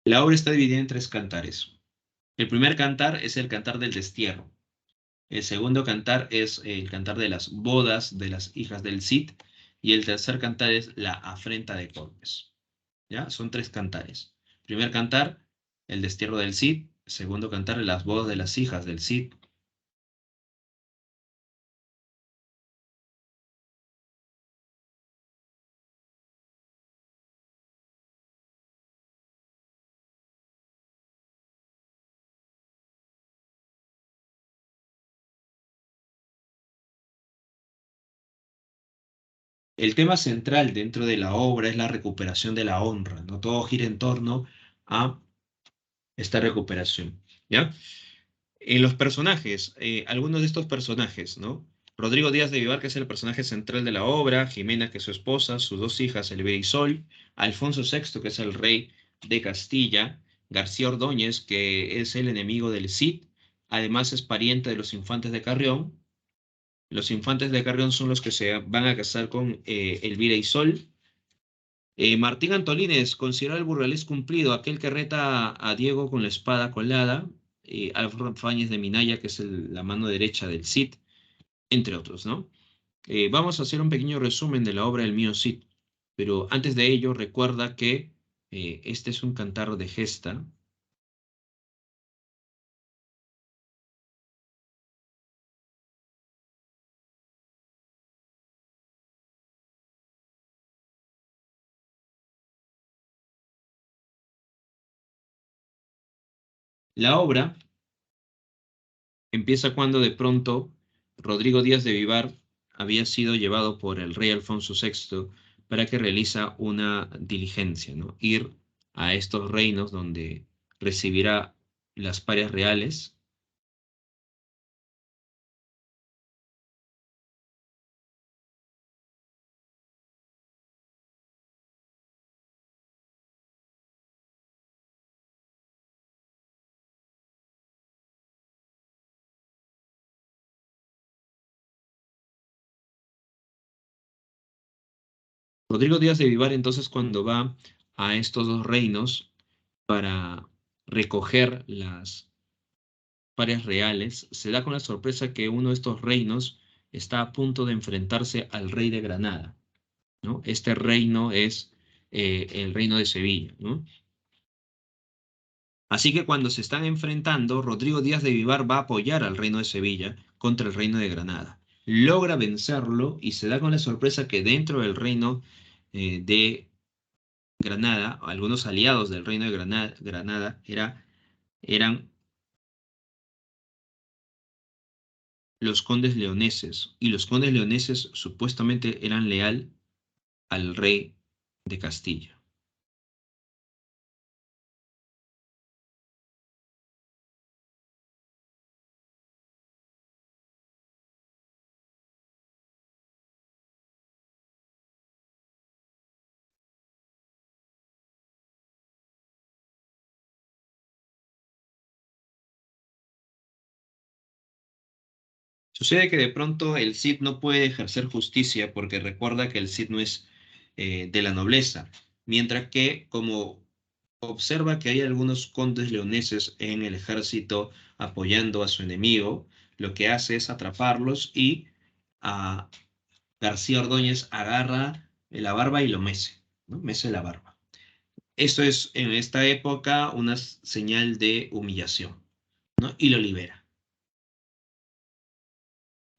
La obra está dividida en tres cantares. El primer cantar es el cantar del destierro. El segundo cantar es el cantar de las bodas de las hijas del Cid. Y el tercer cantar es la afrenta de Cortes. ¿Ya? Son tres cantares. Primer cantar, el destierro del Cid. Segundo cantar, las bodas de las hijas del Cid. El tema central dentro de la obra es la recuperación de la honra, ¿no? Todo gira en torno a esta recuperación, ¿ya? En los personajes, algunos de estos personajes, ¿no? Rodrigo Díaz de Vivar, que es el personaje central de la obra, Jimena, que es su esposa, sus dos hijas, Elvira y Sol, Alfonso VI, que es el rey de Castilla, García Ordóñez, que es el enemigo del Cid, además es pariente de los infantes de Carrión. Los infantes de Carrión son los que se van a casar con Elvira y Sol. Martín Antolínez, considerado el burgalés cumplido, aquel que reta a Diego con la espada colada, Alfredo Fáñez de Minaya, que es la mano derecha del Cid, entre otros, ¿no? Vamos a hacer un pequeño resumen de la obra del mío Cid, pero antes de ello recuerda que este es un cantar de gesta. La obra empieza cuando de pronto Rodrigo Díaz de Vivar había sido llevado por el rey Alfonso VI para que realiza una diligencia, ¿no? Ir a estos reinos donde recibirá las parias reales. Rodrigo Díaz de Vivar entonces cuando va a estos dos reinos para recoger las parias reales, se da con la sorpresa que uno de estos reinos está a punto de enfrentarse al rey de Granada, ¿no? Este reino es el reino de Sevilla, ¿no? Así que cuando se están enfrentando, Rodrigo Díaz de Vivar va a apoyar al reino de Sevilla contra el reino de Granada. Logra vencerlo y se da con la sorpresa que dentro del reino de Granada, algunos aliados del reino de Granada eran los condes leoneses, y los condes leoneses supuestamente eran leal al rey de Castilla. Sucede que de pronto el Cid no puede ejercer justicia porque recuerda que el Cid no es de la nobleza, mientras que como observa que hay algunos condes leoneses en el ejército apoyando a su enemigo, lo que hace es atraparlos y a García Ordóñez agarra la barba y lo mece, ¿no? Mece la barba. Esto es en esta época una señal de humillación, ¿no? Y lo libera.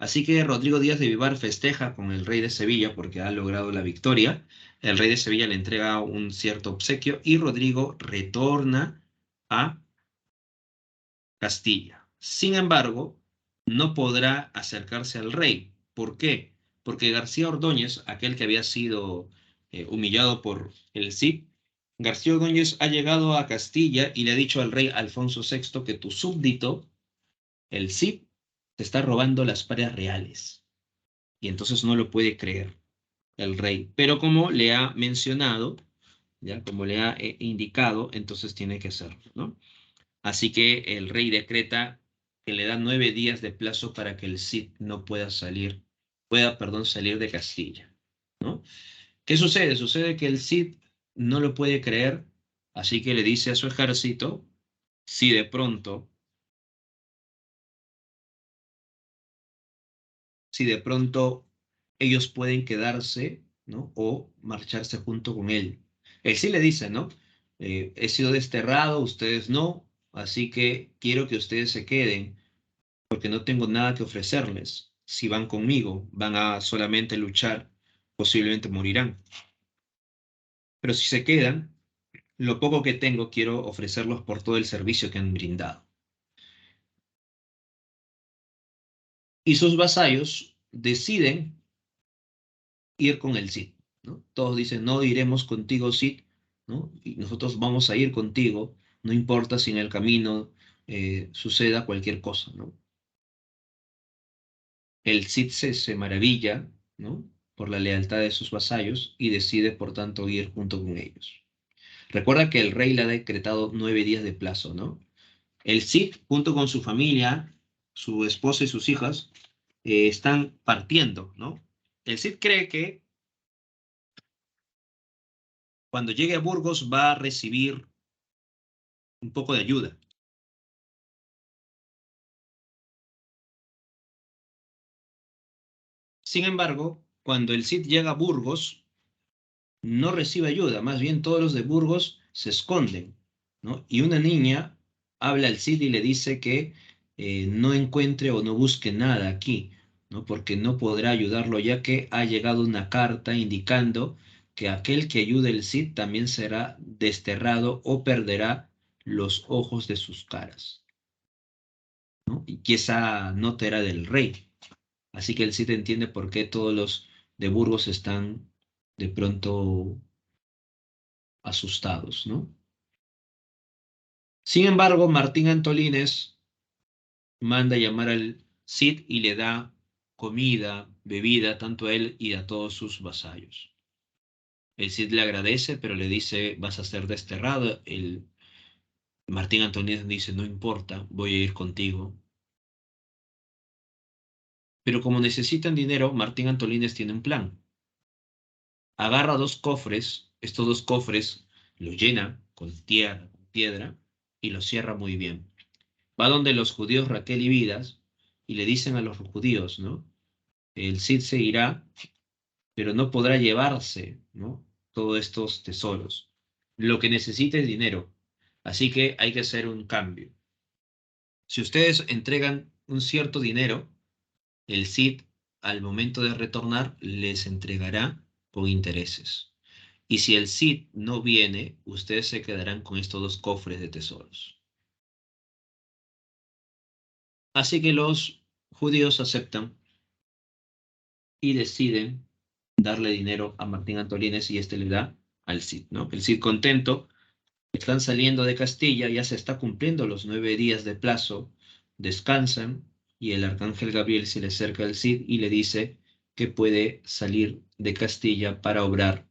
Así que Rodrigo Díaz de Vivar festeja con el rey de Sevilla porque ha logrado la victoria. El rey de Sevilla le entrega un cierto obsequio y Rodrigo retorna a Castilla. Sin embargo, no podrá acercarse al rey. ¿Por qué? Porque García Ordóñez, aquel que había sido humillado por el Cid, García Ordóñez ha llegado a Castilla y le ha dicho al rey Alfonso VI que tu súbdito, el Cid, te está robando las parias reales. Y entonces no lo puede creer el rey. Pero como le ha mencionado, ya como le ha indicado, entonces tiene que hacerlo, ¿no? Así que el rey decreta que le da 9 días de plazo para que el Cid no pueda salir, perdón, salir de Castilla, ¿no? ¿Qué sucede? Sucede que el Cid no lo puede creer, así que le dice a su ejército, si de pronto si de pronto ellos pueden quedarse, ¿no? O marcharse junto con él. Él sí le dice, ¿no? He sido desterrado, ustedes no, así que quiero que ustedes se queden, porque no tengo nada que ofrecerles. Si van conmigo, van a solamente luchar, posiblemente morirán. Pero si se quedan, lo poco que tengo quiero ofrecerlos por todo el servicio que han brindado. Y sus vasallos deciden ir con el Cid, ¿no? Todos dicen, no iremos contigo, Cid, ¿no? Y nosotros vamos a ir contigo, no importa si en el camino suceda cualquier cosa, ¿no? El Cid se maravilla, ¿no? Por la lealtad de sus vasallos y decide, por tanto, ir junto con ellos. Recuerda que el rey le ha decretado 9 días de plazo, ¿no? El Cid, junto con su familia, su esposa y sus hijas, están partiendo, ¿no? El Cid cree que cuando llegue a Burgos va a recibir un poco de ayuda. Sin embargo, cuando el Cid llega a Burgos, no recibe ayuda, más bien todos los de Burgos se esconden, ¿no? Y una niña habla al Cid y le dice que no encuentre o no busque nada aquí, ¿no? Porque no podrá ayudarlo ya que ha llegado una carta indicando que aquel que ayude al Cid también será desterrado o perderá los ojos de sus caras, ¿no? Y que esa nota era del rey. Así que el Cid entiende por qué todos los de Burgos están de pronto asustados, ¿no? Sin embargo, Martín Antolínez manda llamar al Cid y le da comida, bebida, tanto a él y a todos sus vasallos. El Cid le agradece, pero le dice, vas a ser desterrado. El Martín Antolínez dice, no importa, voy a ir contigo. Pero como necesitan dinero, Martín Antolínez tiene un plan. Agarra dos cofres, estos dos cofres los llena con tierra, con piedra, y los cierra muy bien. Va donde los judíos Raquel y Vidas y le dicen a los judíos, ¿no? El Cid se irá, pero no podrá llevarse, ¿no? Todos estos tesoros. Lo que necesita es dinero. Así que hay que hacer un cambio. Si ustedes entregan un cierto dinero, el Cid, al momento de retornar, les entregará con intereses. Y si el Cid no viene, ustedes se quedarán con estos dos cofres de tesoros. Así que los judíos aceptan y deciden darle dinero a Martín Antolínez y este le da al Cid, ¿no? El Cid contento, están saliendo de Castilla, ya se está cumpliendo los 9 días de plazo, descansan y el arcángel Gabriel se le acerca al Cid y le dice que puede salir de Castilla para obrar.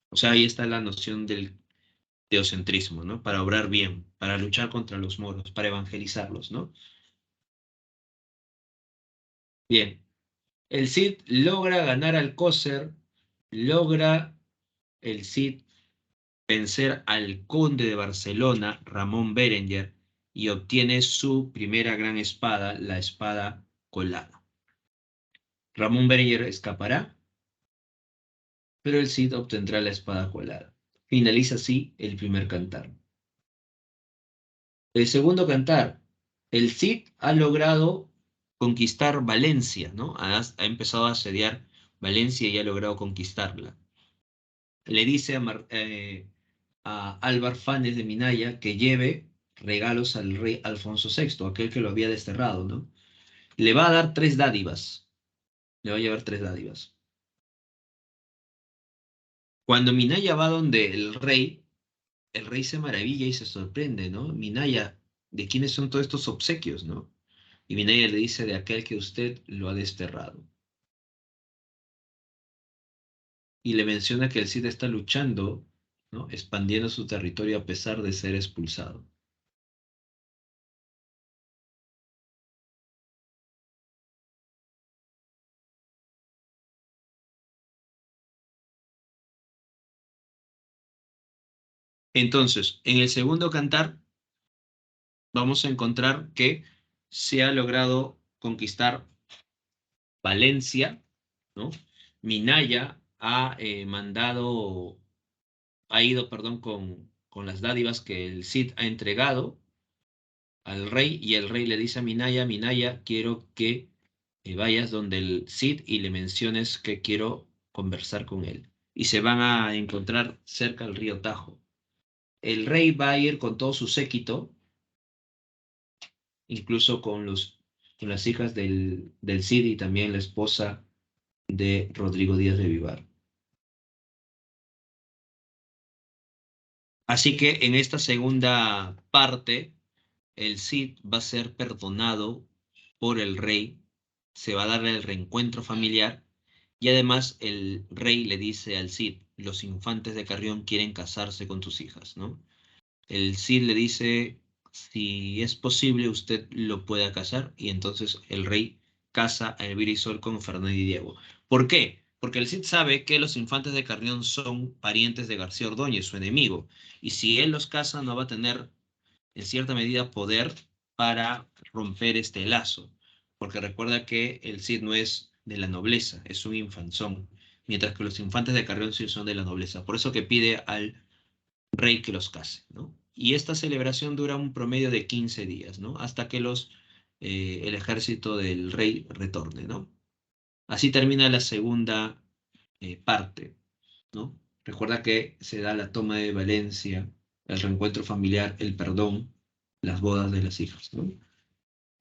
O sea, ahí está la noción del teocentrismo, ¿no? Para obrar bien, para luchar contra los moros, para evangelizarlos, ¿no? Bien, el Cid logra ganar Alcócer, logra el Cid vencer al conde de Barcelona, Ramón Berenguer, y obtiene su primera gran espada, la espada colada. Ramón Berenguer escapará, pero el Cid obtendrá la espada colada. Finaliza así el primer cantar. El segundo cantar, el Cid ha logrado conquistar Valencia, ¿no? Ha empezado a asediar Valencia y ha logrado conquistarla. Le dice a Álvar Fanes de Minaya que lleve regalos al rey Alfonso VI, aquel que lo había desterrado, ¿no? Le va a dar 3 dádivas, le va a llevar 3 dádivas. Cuando Minaya va donde el rey se maravilla y se sorprende, ¿no? Minaya, ¿de quiénes son todos estos obsequios, no? Y Minaya le dice de aquel que usted lo ha desterrado. Y le menciona que el Cid está luchando, ¿no? Expandiendo su territorio a pesar de ser expulsado. Entonces, en el segundo cantar vamos a encontrar que se ha logrado conquistar Valencia, ¿no? Minaya ha ido, perdón, con las dádivas que el Cid ha entregado al rey, y el rey le dice a Minaya, Minaya, quiero que vayas donde el Cid y le menciones que quiero conversar con él. Y se van a encontrar cerca del río Tajo. El rey va a ir con todo su séquito, incluso con las hijas del Cid y también la esposa de Rodrigo Díaz de Vivar. Así que en esta segunda parte, el Cid va a ser perdonado por el rey, se va a dar el reencuentro familiar, y además el rey le dice al Cid, los infantes de Carrión quieren casarse con tus hijas, ¿no? El Cid le dice, si es posible, usted lo pueda casar, y entonces el rey casa a Elvira y Sol con Fernando y Diego. ¿Por qué? Porque el Cid sabe que los infantes de Carrión son parientes de García Ordóñez, su enemigo, y si él los casa no va a tener en cierta medida poder para romper este lazo, porque recuerda que el Cid no es de la nobleza, es un infanzón, mientras que los infantes de Carrión sí son de la nobleza. Por eso que pide al rey que los case, ¿no? Y esta celebración dura un promedio de 15 días, ¿no? Hasta que el ejército del rey retorne, ¿no? Así termina la segunda parte, ¿no? Recuerda que se da la toma de Valencia, el reencuentro familiar, el perdón, las bodas de las hijas, ¿no?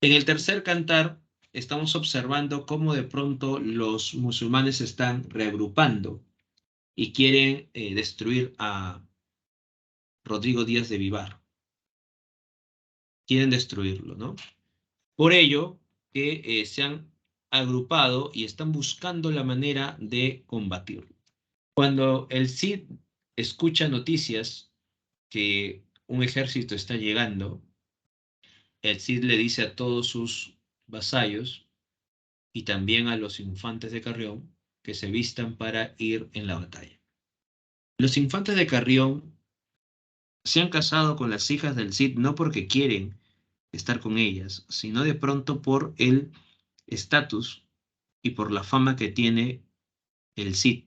En el tercer cantar estamos observando cómo de pronto los musulmanes se están reagrupando y quieren destruir a Rodrigo Díaz de Vivar. Quieren destruirlo, ¿no? Por ello que se han agrupado y están buscando la manera de combatirlo. Cuando el Cid escucha noticias que un ejército está llegando, el Cid le dice a todos sus vasallos y también a los infantes de Carrión que se vistan para ir en la batalla. Los infantes de Carrión se han casado con las hijas del Cid no porque quieren estar con ellas, sino de pronto por el estatus y por la fama que tiene el Cid.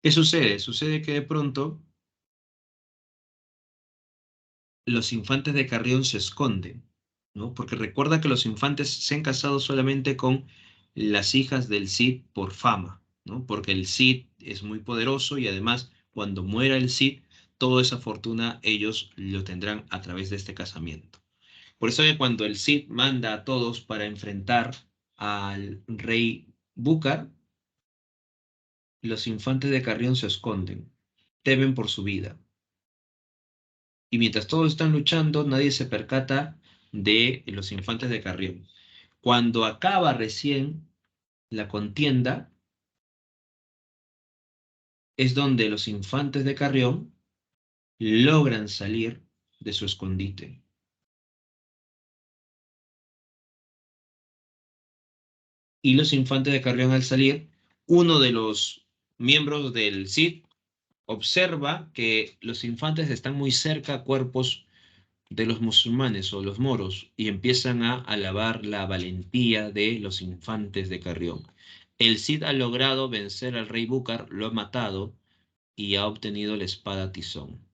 ¿Qué sucede? Sucede que de pronto los infantes de Carrión se esconden, ¿no? Porque recuerda que los infantes se han casado solamente con las hijas del Cid por fama, ¿no? Porque el Cid es muy poderoso y además cuando muera el Cid, toda esa fortuna ellos lo tendrán a través de este casamiento. Por eso que cuando el Cid manda a todos para enfrentar al rey Búcar, los infantes de Carrión se esconden, temen por su vida. Y mientras todos están luchando, nadie se percata de los infantes de Carrión. Cuando acaba recién la contienda, es donde los infantes de Carrión logran salir de su escondite. Y los infantes de Carrión al salir, uno de los miembros del Cid observa que los infantes están muy cerca a cuerpos de los musulmanes o los moros y empiezan a alabar la valentía de los infantes de Carrión. El Cid ha logrado vencer al rey Búcar, lo ha matado y ha obtenido la espada Tizón.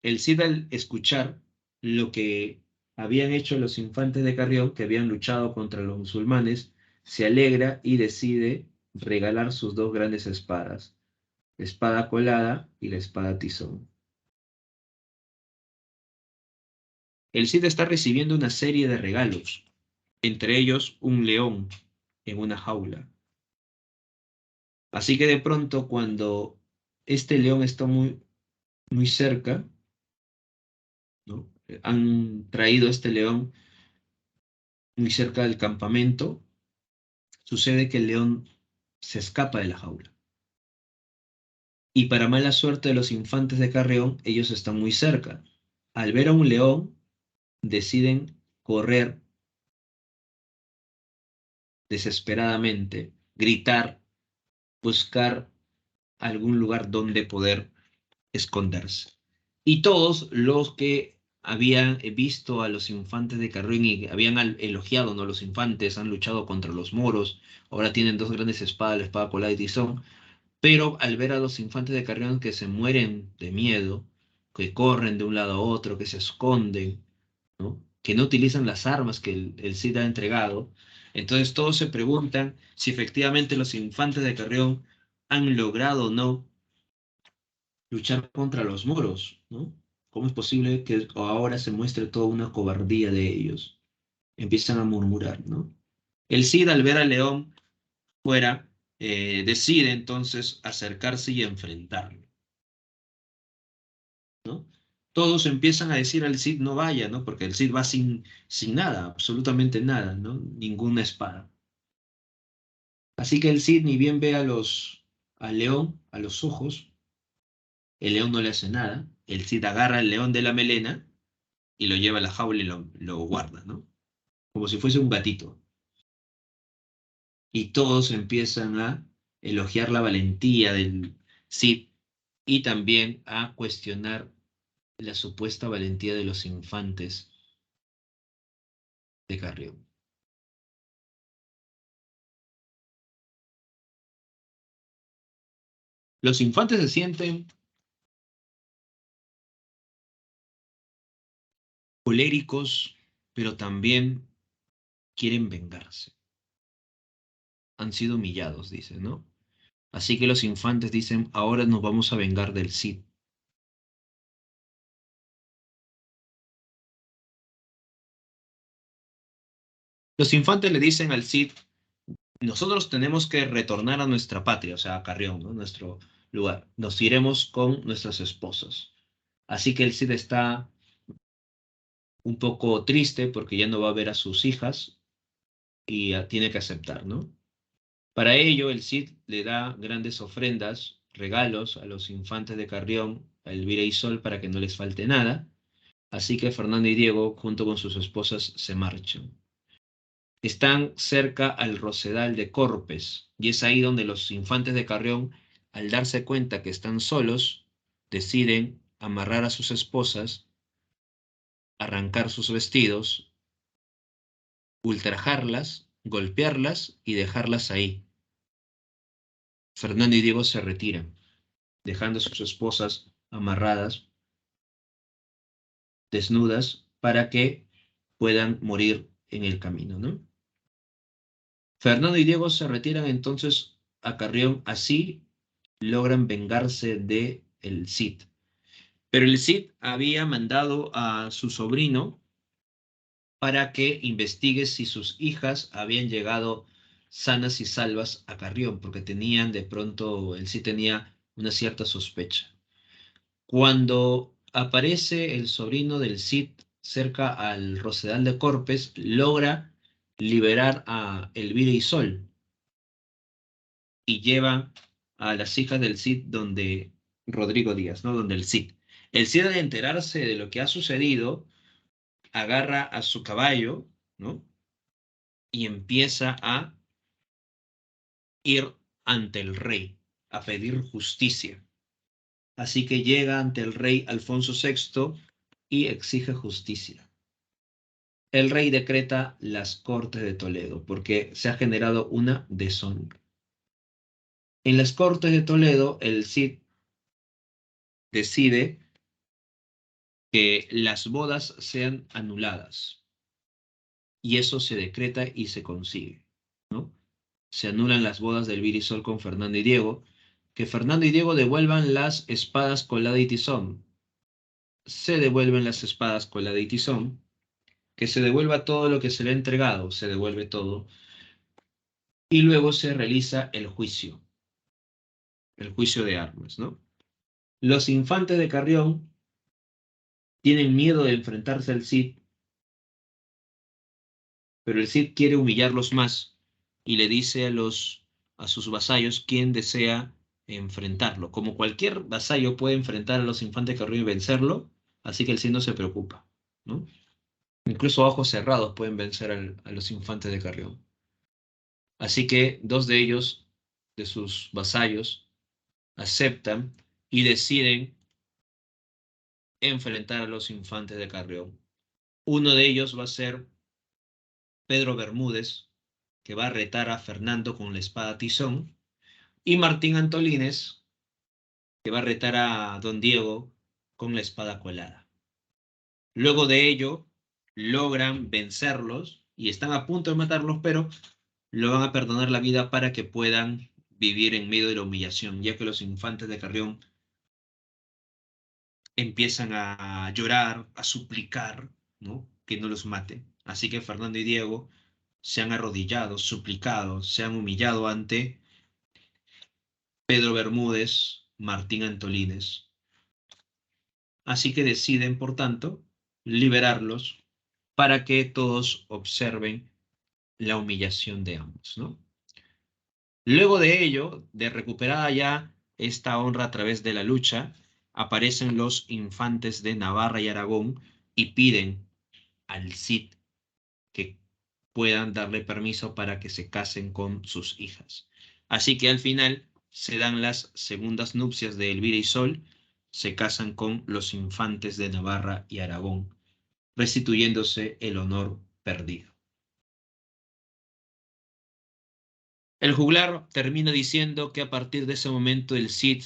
El Cid, al escuchar lo que habían hecho los infantes de Carrión, que habían luchado contra los musulmanes, se alegra y decide regalar sus dos grandes espadas, la espada colada y la espada Tizón. El Cid está recibiendo una serie de regalos, entre ellos un león en una jaula. Así que de pronto, cuando este león está muy, muy cerca, ¿no? Han traído este león muy cerca del campamento, sucede que el león se escapa de la jaula. Y para mala suerte de los infantes de Carrión, ellos están muy cerca. Al ver a un león, deciden correr desesperadamente, gritar, buscar algún lugar donde poder esconderse. Y todos los que habían visto a los infantes de Carrión y habían elogiado, ¿no? Los infantes han luchado contra los moros, ahora tienen dos grandes espadas, la espada colada y tizón, pero al ver a los infantes de Carrión que se mueren de miedo, que corren de un lado a otro, que se esconden, ¿no? Que no utilizan las armas que el Cid ha entregado, entonces todos se preguntan si efectivamente los infantes de Carrión han logrado o no luchar contra los moros, ¿no? ¿Cómo es posible que ahora se muestre toda una cobardía de ellos? Empiezan a murmurar, ¿no? El Cid, al ver al león fuera, decide entonces acercarse y enfrentarlo, ¿no? Todos empiezan a decir al Cid no vaya, ¿no? Porque el Cid va sin nada, absolutamente nada, ¿no? Ninguna espada. Así que el Cid ni bien ve al león a los ojos, el león no le hace nada, el Cid agarra al león de la melena y lo lleva a la jaula y lo guarda, ¿no? Como si fuese un gatito. Y todos empiezan a elogiar la valentía del Cid y también a cuestionar la supuesta valentía de los infantes de Carrión. Los infantes se sienten coléricos, pero también quieren vengarse. Han sido humillados, dicen, ¿no? Así que los infantes dicen, ahora nos vamos a vengar del Cid. Los infantes le dicen al Cid, nosotros tenemos que retornar a nuestra patria, o sea, a Carrión, ¿no? Nuestro lugar. Nos iremos con nuestras esposas. Así que el Cid está un poco triste porque ya no va a ver a sus hijas y tiene que aceptar, ¿no? Para ello, el Cid le da grandes ofrendas, regalos a los infantes de Carrión, a Elvira y Sol, para que no les falte nada. Así que Fernando y Diego, junto con sus esposas, se marchan. Están cerca al Rosedal de Corpes, y es ahí donde los infantes de Carrión, al darse cuenta que están solos, deciden amarrar a sus esposas, arrancar sus vestidos, ultrajarlas, golpearlas y dejarlas ahí. Fernando y Diego se retiran, dejando a sus esposas amarradas, desnudas, para que puedan morir en el camino, ¿no? Fernando y Diego se retiran entonces a Carrión, así logran vengarse de el Cid. Pero el Cid había mandado a su sobrino para que investigue si sus hijas habían llegado sanas y salvas a Carrión, porque tenían de pronto, el Cid tenía una cierta sospecha. Cuando aparece el sobrino del Cid cerca al Rosedal de Corpes, logra liberar a Elvira y Sol y lleva a las hijas del Cid donde Rodrigo Díaz, ¿no? Donde el Cid. El Cid, al enterarse de lo que ha sucedido, agarra a su caballo, ¿no? Y empieza a ir ante el rey, a pedir justicia. Así que llega ante el rey Alfonso VI y exige justicia. El rey decreta las Cortes de Toledo porque se ha generado una deshonra. En las Cortes de Toledo, el Cid decide que las bodas sean anuladas y eso se decreta y se consigue, ¿no? Se anulan las bodas del Virisol con Fernando y Diego, que Fernando y Diego devuelvan las espadas colada y tizón. Se devuelven las espadas colada y tizón, que se devuelva todo lo que se le ha entregado, se devuelve todo, y luego se realiza el juicio de armas, ¿no? Los infantes de Carrión tienen miedo de enfrentarse al Cid, pero el Cid quiere humillarlos más y le dice a sus vasallos quién desea enfrentarlo. Como cualquier vasallo puede enfrentar a los infantes de Carrión y vencerlo, así que el Cid no se preocupa, ¿no? Incluso a ojos cerrados pueden vencer a los infantes de Carrión. Así que dos de ellos, de sus vasallos, aceptan y deciden enfrentar a los infantes de Carrión. Uno de ellos va a ser Pedro Bermúdez, que va a retar a Fernando con la espada tizón, y Martín Antolínez, que va a retar a don Diego con la espada colada. Luego de ello, logran vencerlos y están a punto de matarlos, pero lo van a perdonar la vida para que puedan vivir en medio de la humillación, ya que los infantes de Carrión empiezan a llorar, a suplicar, ¿no? Que no los maten. Así que Fernando y Diego se han arrodillado, suplicado, se han humillado ante Pedro Bermúdez, Martín Antolínez. Así que deciden, por tanto, liberarlos para que todos observen la humillación de ambos, ¿no? Luego de ello, de recuperada ya esta honra a través de la lucha, aparecen los infantes de Navarra y Aragón y piden al Cid que puedan darle permiso para que se casen con sus hijas. Así que al final se dan las segundas nupcias de Elvira y Sol, se casan con los infantes de Navarra y Aragón, restituyéndose el honor perdido. El juglar termina diciendo que a partir de ese momento el Cid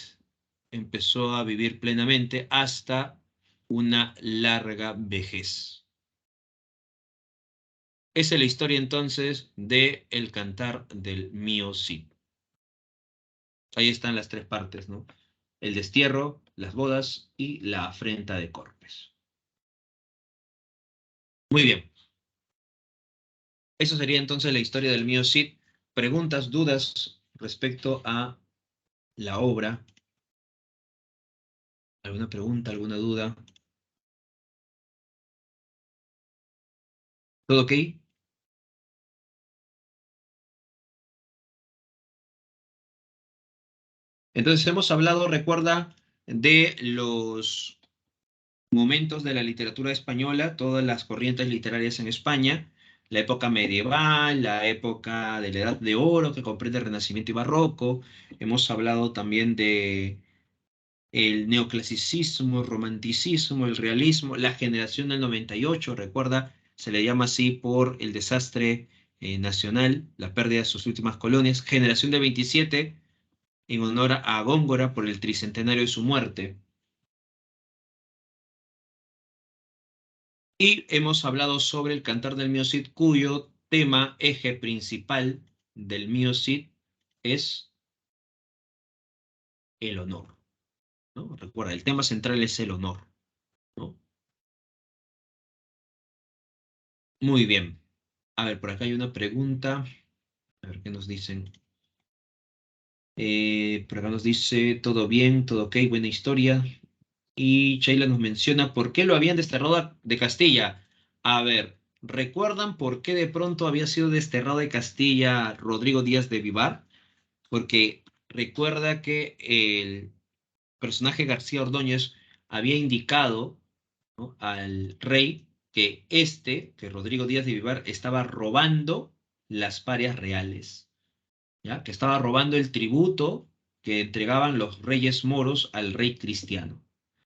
empezó a vivir plenamente hasta una larga vejez. Esa es la historia entonces de El cantar del mío Cid. Ahí están las tres partes, ¿no? El destierro, las bodas y la afrenta de Corpes. Muy bien. Eso sería entonces la historia del mío Cid. Preguntas, dudas respecto a la obra. ¿Alguna pregunta, alguna duda? ¿Todo ok? Entonces hemos hablado, recuerda, de los momentos de la literatura española, todas las corrientes literarias en España, la época medieval, la época de la Edad de Oro, que comprende el Renacimiento y Barroco. Hemos hablado también de el neoclasicismo, el romanticismo, el realismo, la generación del 98, recuerda, se le llama así por el desastre nacional, la pérdida de sus últimas colonias, generación del 27, en honor a Góngora por el tricentenario de su muerte. Y hemos hablado sobre el Cantar del Mío Cid, cuyo tema, eje principal del Mío Cid es el honor, ¿no? Recuerda, el tema central es el honor, ¿no? Muy bien. A ver, por acá hay una pregunta. A ver qué nos dicen. Por acá nos dice, todo bien, todo ok, buena historia. Y Sheila nos menciona por qué lo habían desterrado de Castilla. A ver, ¿recuerdan por qué de pronto había sido desterrado de Castilla Rodrigo Díaz de Vivar? Porque recuerda que el personaje García Ordóñez había indicado, ¿no?, al rey que que Rodrigo Díaz de Vivar, estaba robando las parias reales, ¿ya? Que estaba robando el tributo que entregaban los reyes moros al rey cristiano.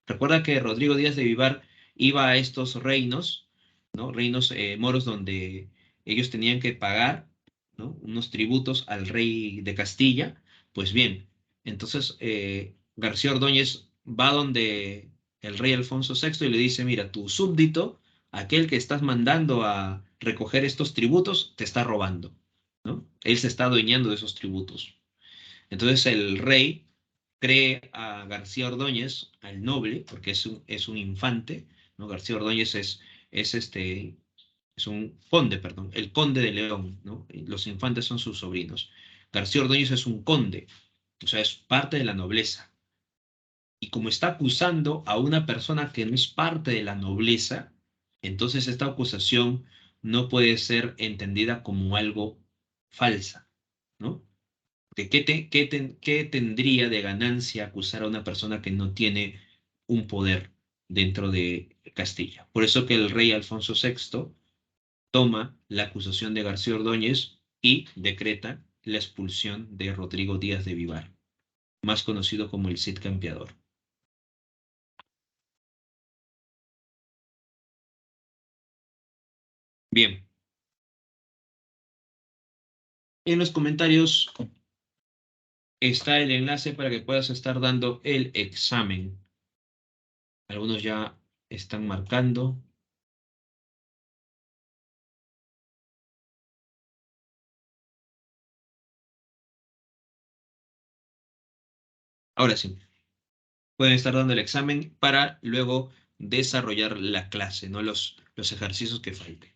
Recuerda que Rodrigo Díaz de Vivar iba a estos reinos, ¿no? Reinos moros donde ellos tenían que pagar, ¿no?, unos tributos al rey de Castilla. Pues bien, entonces García Ordóñez va donde el rey Alfonso VI y le dice, mira, tu súbdito, aquel que estás mandando a recoger estos tributos, te está robando, ¿no? Él se está adueñando de esos tributos. Entonces el rey cree a García Ordóñez, al noble, porque es un infante, ¿no? García Ordóñez es un conde, perdón, el conde de León, ¿no? Y los infantes son sus sobrinos. García Ordóñez es un conde, o sea, es parte de la nobleza. Y como está acusando a una persona que no es parte de la nobleza, entonces esta acusación no puede ser entendida como algo falsa, ¿no? Porque ¿qué tendría de ganancia acusar a una persona que no tiene un poder dentro del Castilla. Por eso que el rey Alfonso VI toma la acusación de García Ordóñez y decreta la expulsión de Rodrigo Díaz de Vivar, más conocido como el Cid Campeador. Bien, en los comentarios está el enlace para que puedas estar dando el examen. Algunos ya están marcando. Ahora sí, pueden estar dando el examen para luego desarrollar la clase, no los ejercicios que falten.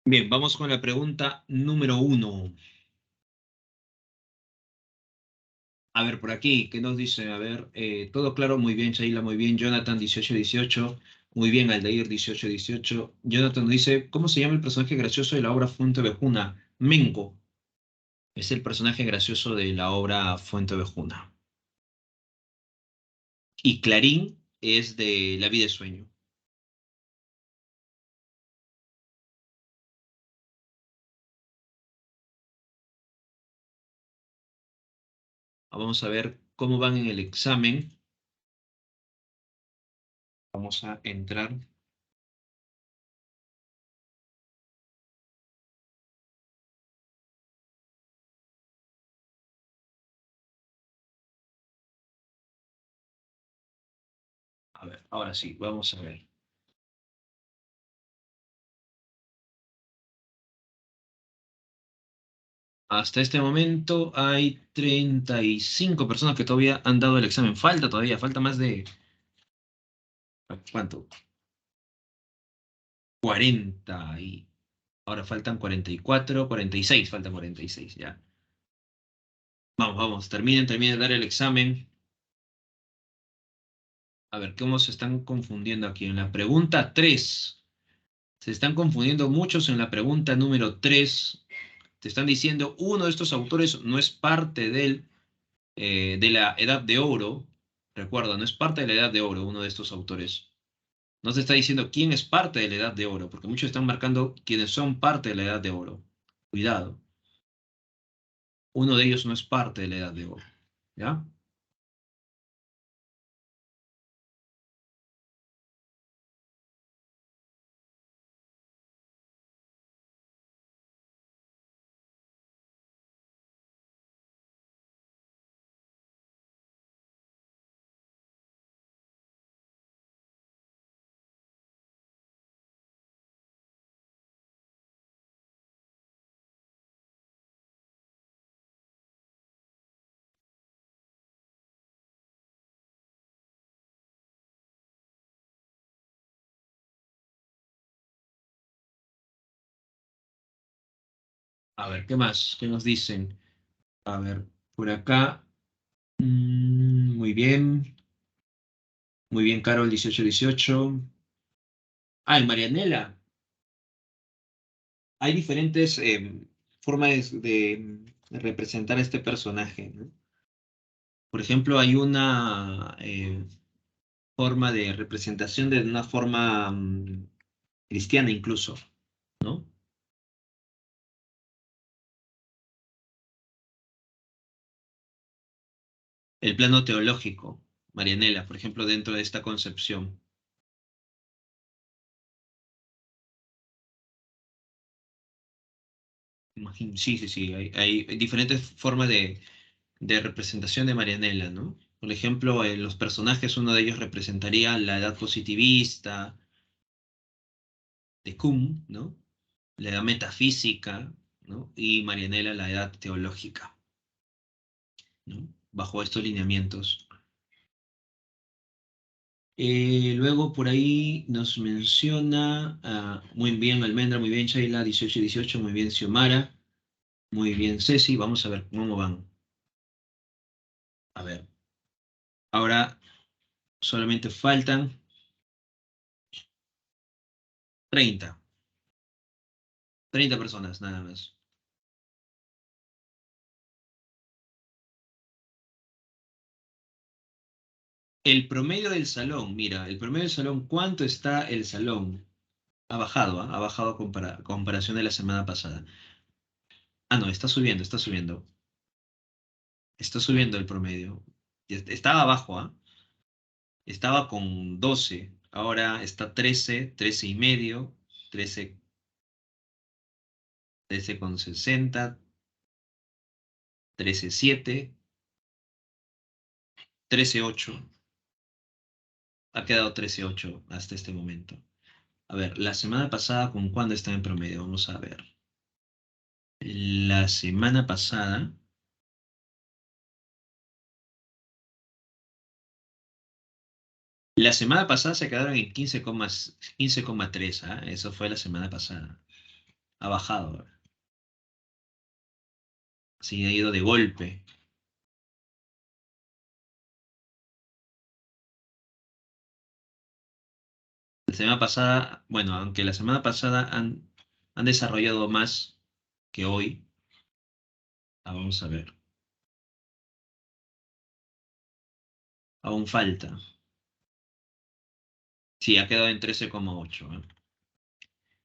Bien, vamos con la pregunta número 1. A ver, por aquí, ¿qué nos dice? A ver, todo claro, muy bien, Sheila, muy bien. Jonathan, 1818. Muy bien, Aldair, 1818. Jonathan nos dice, ¿cómo se llama el personaje gracioso de la obra Fuente Ovejuna? Mengo. Es el personaje gracioso de la obra Fuente Ovejuna. Y Clarín es de La vida de sueño. Vamos a ver cómo van en el examen. Vamos a entrar. A ver, ahora sí, vamos a ver. Hasta este momento hay 35 personas que todavía han dado el examen. Falta todavía, falta más de... ¿Cuánto? 40 y... Ahora faltan 44, 46, faltan 46 ya. Vamos, vamos, terminen de dar el examen. A ver, ¿cómo se están confundiendo aquí? En la pregunta 3 se están confundiendo muchos en la pregunta número 3. Te están diciendo, uno de estos autores no es parte de la Edad de Oro. Recuerda, no es parte de la Edad de Oro, uno de estos autores. No se está diciendo quién es parte de la Edad de Oro, porque muchos están marcando quienes son parte de la Edad de Oro. Cuidado, uno de ellos no es parte de la Edad de Oro. ¿Ya? A ver, ¿qué más? ¿Qué nos dicen? A ver, por acá. Muy bien. Muy bien, Carol, 1818. Ah, en Marianela. Hay diferentes formas de representar a este personaje, ¿no? Por ejemplo, hay una forma de representación de una forma cristiana incluso, ¿no? El plano teológico, Marianela, por ejemplo, dentro de esta concepción. Sí, sí, sí, hay diferentes formas de representación de Marianela, ¿no? Por ejemplo, los personajes, uno de ellos representaría la edad positivista de Kuhn, ¿no? La edad metafísica, ¿no? Y Marianela la edad teológica, ¿no? Bajo estos lineamientos. Luego por ahí nos menciona, muy bien Almendra, muy bien Sheila, 1818, muy bien Xiomara, muy bien Ceci, vamos a ver cómo van. A ver, ahora solamente faltan 30, 30 personas nada más. El promedio del salón, mira, el promedio del salón, ¿cuánto está el salón? Ha bajado, ¿ah? Ha bajado a comparación de la semana pasada. Ah, no, está subiendo, está subiendo. Está subiendo el promedio. Estaba abajo, ¿ah? Estaba con 12, ahora está 13, 13 y medio, 13, 13 con 60, 13,7, 13,8. Ha quedado 13,8 hasta este momento. A ver, la semana pasada, ¿con cuándo está en promedio? Vamos a ver. La semana pasada, la semana pasada se quedaron en 15,3, ¿ah? Eso fue la semana pasada. Ha bajado. Sí, ha ido de golpe. La semana pasada, bueno, aunque la semana pasada han desarrollado más que hoy. Vamos a ver. Aún falta. Sí, ha quedado en 13,8.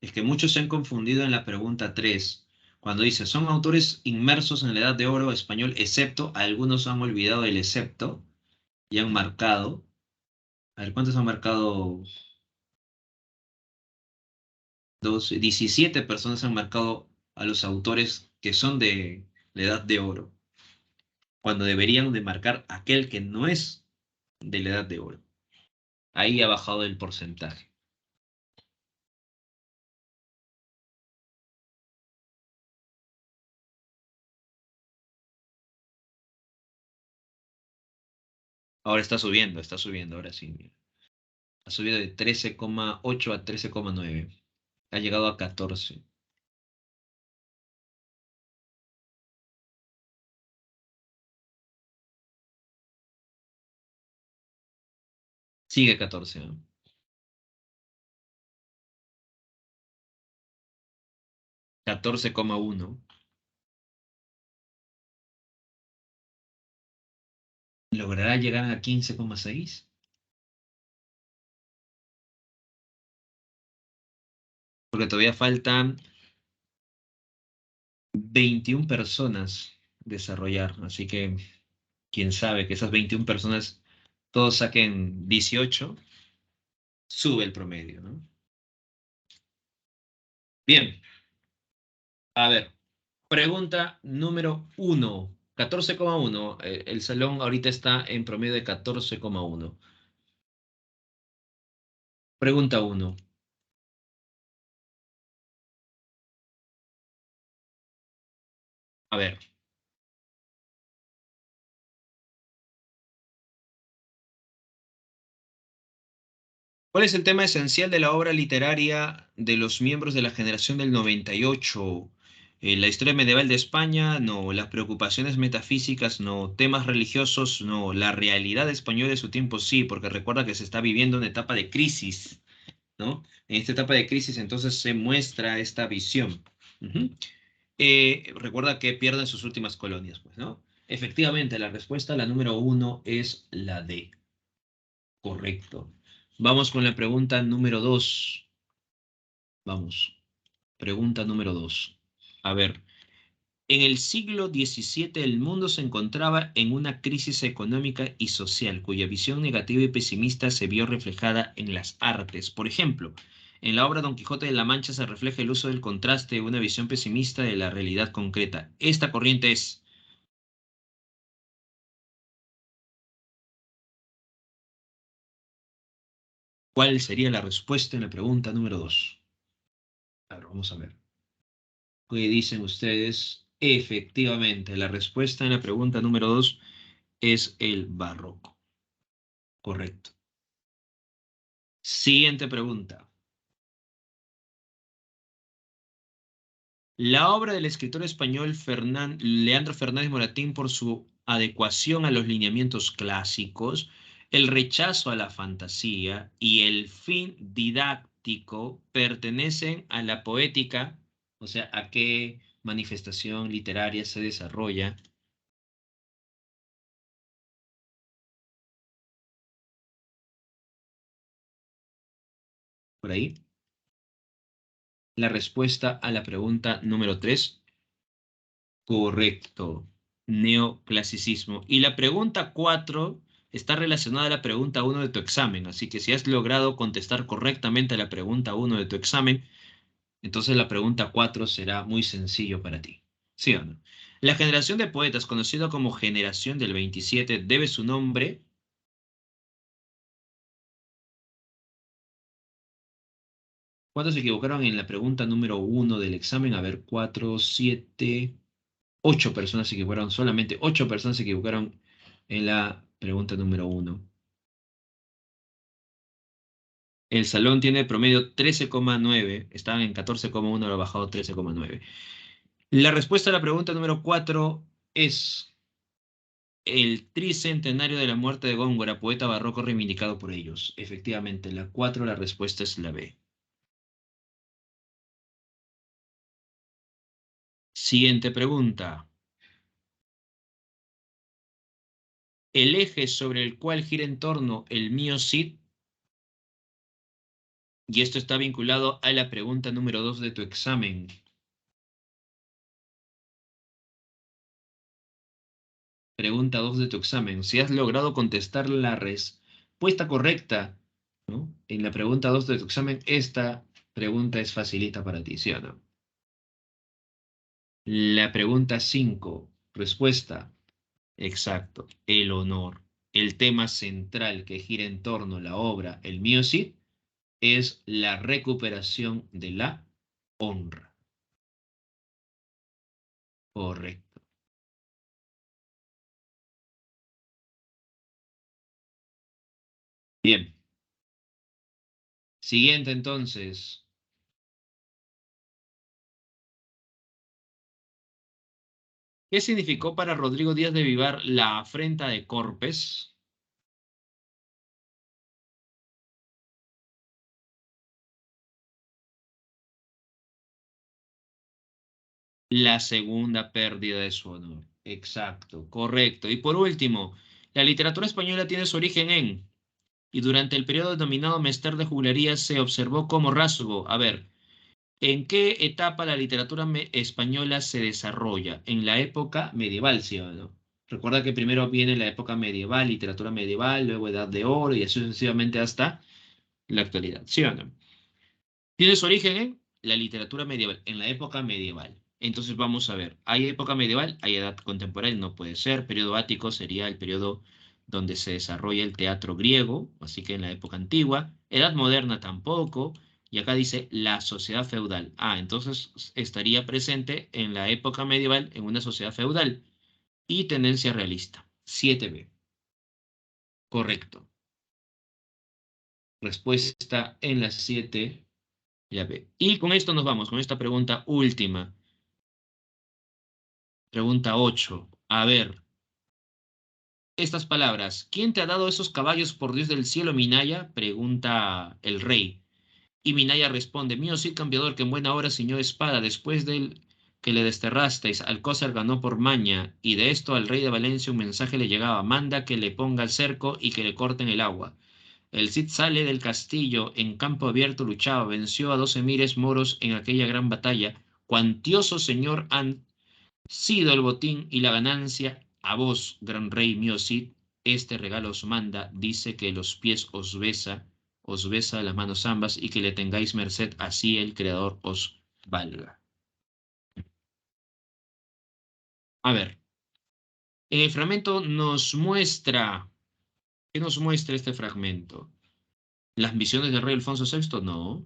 Es que muchos se han confundido en la pregunta 3 cuando dice, son autores inmersos en la Edad de Oro español, excepto, algunos han olvidado el excepto y han marcado. A ver, ¿cuántos han marcado? 12, 17 personas han marcado a los autores que son de la Edad de Oro, cuando deberían de marcar aquel que no es de la Edad de Oro. Ahí ha bajado el porcentaje. Ahora está subiendo, ahora sí. Mira. Ha subido de 13,8 a 13,9. Ha llegado a 14. Sigue 14, ¿no? 14,1. ¿Logrará llegar a 15,6? Porque todavía faltan 21 personas desarrollar. Así que quién sabe que esas 21 personas todos saquen 18, sube el promedio, ¿no? Bien, a ver, pregunta número 1. 14,1. El salón ahorita está en promedio de 14,1. Pregunta 1. A ver, ¿cuál es el tema esencial de la obra literaria de los miembros de la generación del 98? La historia medieval de España, no. Las preocupaciones metafísicas, no. Temas religiosos, no. La realidad española de su tiempo, sí, porque recuerda que se está viviendo una etapa de crisis, ¿no? En esta etapa de crisis entonces se muestra esta visión. Ujú. Recuerda que pierden sus últimas colonias, pues, ¿no? Efectivamente, la respuesta, la número 1, es la D. Correcto. Vamos con la pregunta número 2. Vamos. Pregunta número 2. A ver, en el siglo XVII el mundo se encontraba en una crisis económica y social cuya visión negativa y pesimista se vio reflejada en las artes. Por ejemplo, en la obra Don Quijote de la Mancha se refleja el uso del contraste de una visión pesimista de la realidad concreta. Esta corriente es... ¿Cuál sería la respuesta en la pregunta número 2? A ver, vamos a ver. ¿Qué dicen ustedes? Efectivamente, la respuesta en la pregunta número 2 es el barroco. Correcto. Siguiente pregunta. La obra del escritor español Leandro Fernández Moratín, por su adecuación a los lineamientos clásicos, el rechazo a la fantasía y el fin didáctico, pertenecen a la poética, o sea, ¿a qué manifestación literaria se desarrolla por ahí? La respuesta a la pregunta número 3. Correcto. Neoclasicismo. Y la pregunta 4 está relacionada a la pregunta 1 de tu examen. Así que si has logrado contestar correctamente a la pregunta 1 de tu examen, entonces la pregunta 4 será muy sencillo para ti. ¿Sí o no? La generación de poetas, conocida como generación del 27, debe su nombre. ¿Cuántos se equivocaron en la pregunta número 1 del examen? A ver, 4, 7, 8 personas se equivocaron. Solamente 8 personas se equivocaron en la pregunta número 1. El salón tiene promedio 13,9. Estaban en 14,1, lo ha bajado 13,9. La respuesta a la pregunta número 4 es el tricentenario de la muerte de Góngora, poeta barroco reivindicado por ellos. Efectivamente, la 4, la respuesta es la B. Siguiente pregunta. El eje sobre el cual gira en torno el mío Cid, y esto está vinculado a la pregunta número 2 de tu examen. Pregunta 2 de tu examen. Si has logrado contestar la respuesta correcta, ¿no? En la pregunta 2 de tu examen, esta pregunta es facilita para ti, ¿sí o no? La pregunta 5, respuesta. Exacto. El honor. El tema central que gira en torno a la obra El mío Cid es la recuperación de la honra. Correcto. Bien. Siguiente entonces. ¿Qué significó para Rodrigo Díaz de Vivar la afrenta de Corpes? La segunda pérdida de su honor. Exacto, correcto. Y por último, la literatura española tiene su origen en, y durante el periodo denominado Mester de Juglería se observó como rasgo. A ver, ¿en qué etapa la literatura española se desarrolla? En la época medieval, ¿sí o no? Recuerda que primero viene la época medieval, literatura medieval, luego Edad de Oro y así sucesivamente hasta la actualidad, ¿sí o no? Tiene su origen en la literatura medieval, en la época medieval. Entonces vamos a ver, hay época medieval, hay edad contemporánea, no puede ser. Periodo ático sería el periodo donde se desarrolla el teatro griego, así que en la época antigua. Edad moderna tampoco. Y acá dice la sociedad feudal. Ah, entonces estaría presente en la época medieval en una sociedad feudal. Y tendencia realista. 7B. Correcto. Respuesta en las 7. Ya ve. Y con esto nos vamos, con esta pregunta última. Pregunta 8. A ver, estas palabras. ¿Quién te ha dado esos caballos por Dios del cielo, Minaya? Pregunta el rey. Y Minaya responde, mío sí, cambiador, que en buena hora ciñó espada, después del que le desterrasteis, Alcózar ganó por maña, y de esto al rey de Valencia un mensaje le llegaba, manda que le ponga el cerco y que le corten el agua. El Cid sale del castillo, en campo abierto luchaba, venció a 12 mires moros en aquella gran batalla. Cuantioso señor han sido el botín y la ganancia. A vos, gran rey mío Cid, este regalo os manda, dice que los pies os besa las manos ambas y que le tengáis merced, así el Creador os valga. A ver, en el fragmento nos muestra, ¿qué nos muestra este fragmento? ¿Las misiones del rey Alfonso VI? No.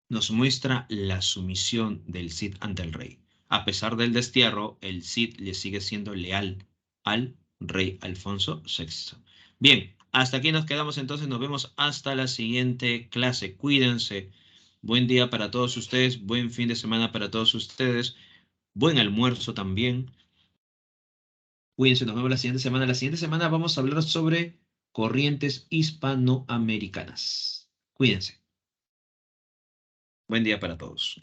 Nos muestra la sumisión del Cid ante el rey. A pesar del destierro, el Cid le sigue siendo leal al rey Alfonso VI. Bien, hasta aquí nos quedamos entonces. Nos vemos hasta la siguiente clase. Cuídense. Buen día para todos ustedes. Buen fin de semana para todos ustedes. Buen almuerzo también. Cuídense. Nos vemos la siguiente semana. La siguiente semana vamos a hablar sobre corrientes hispanoamericanas. Cuídense. Buen día para todos.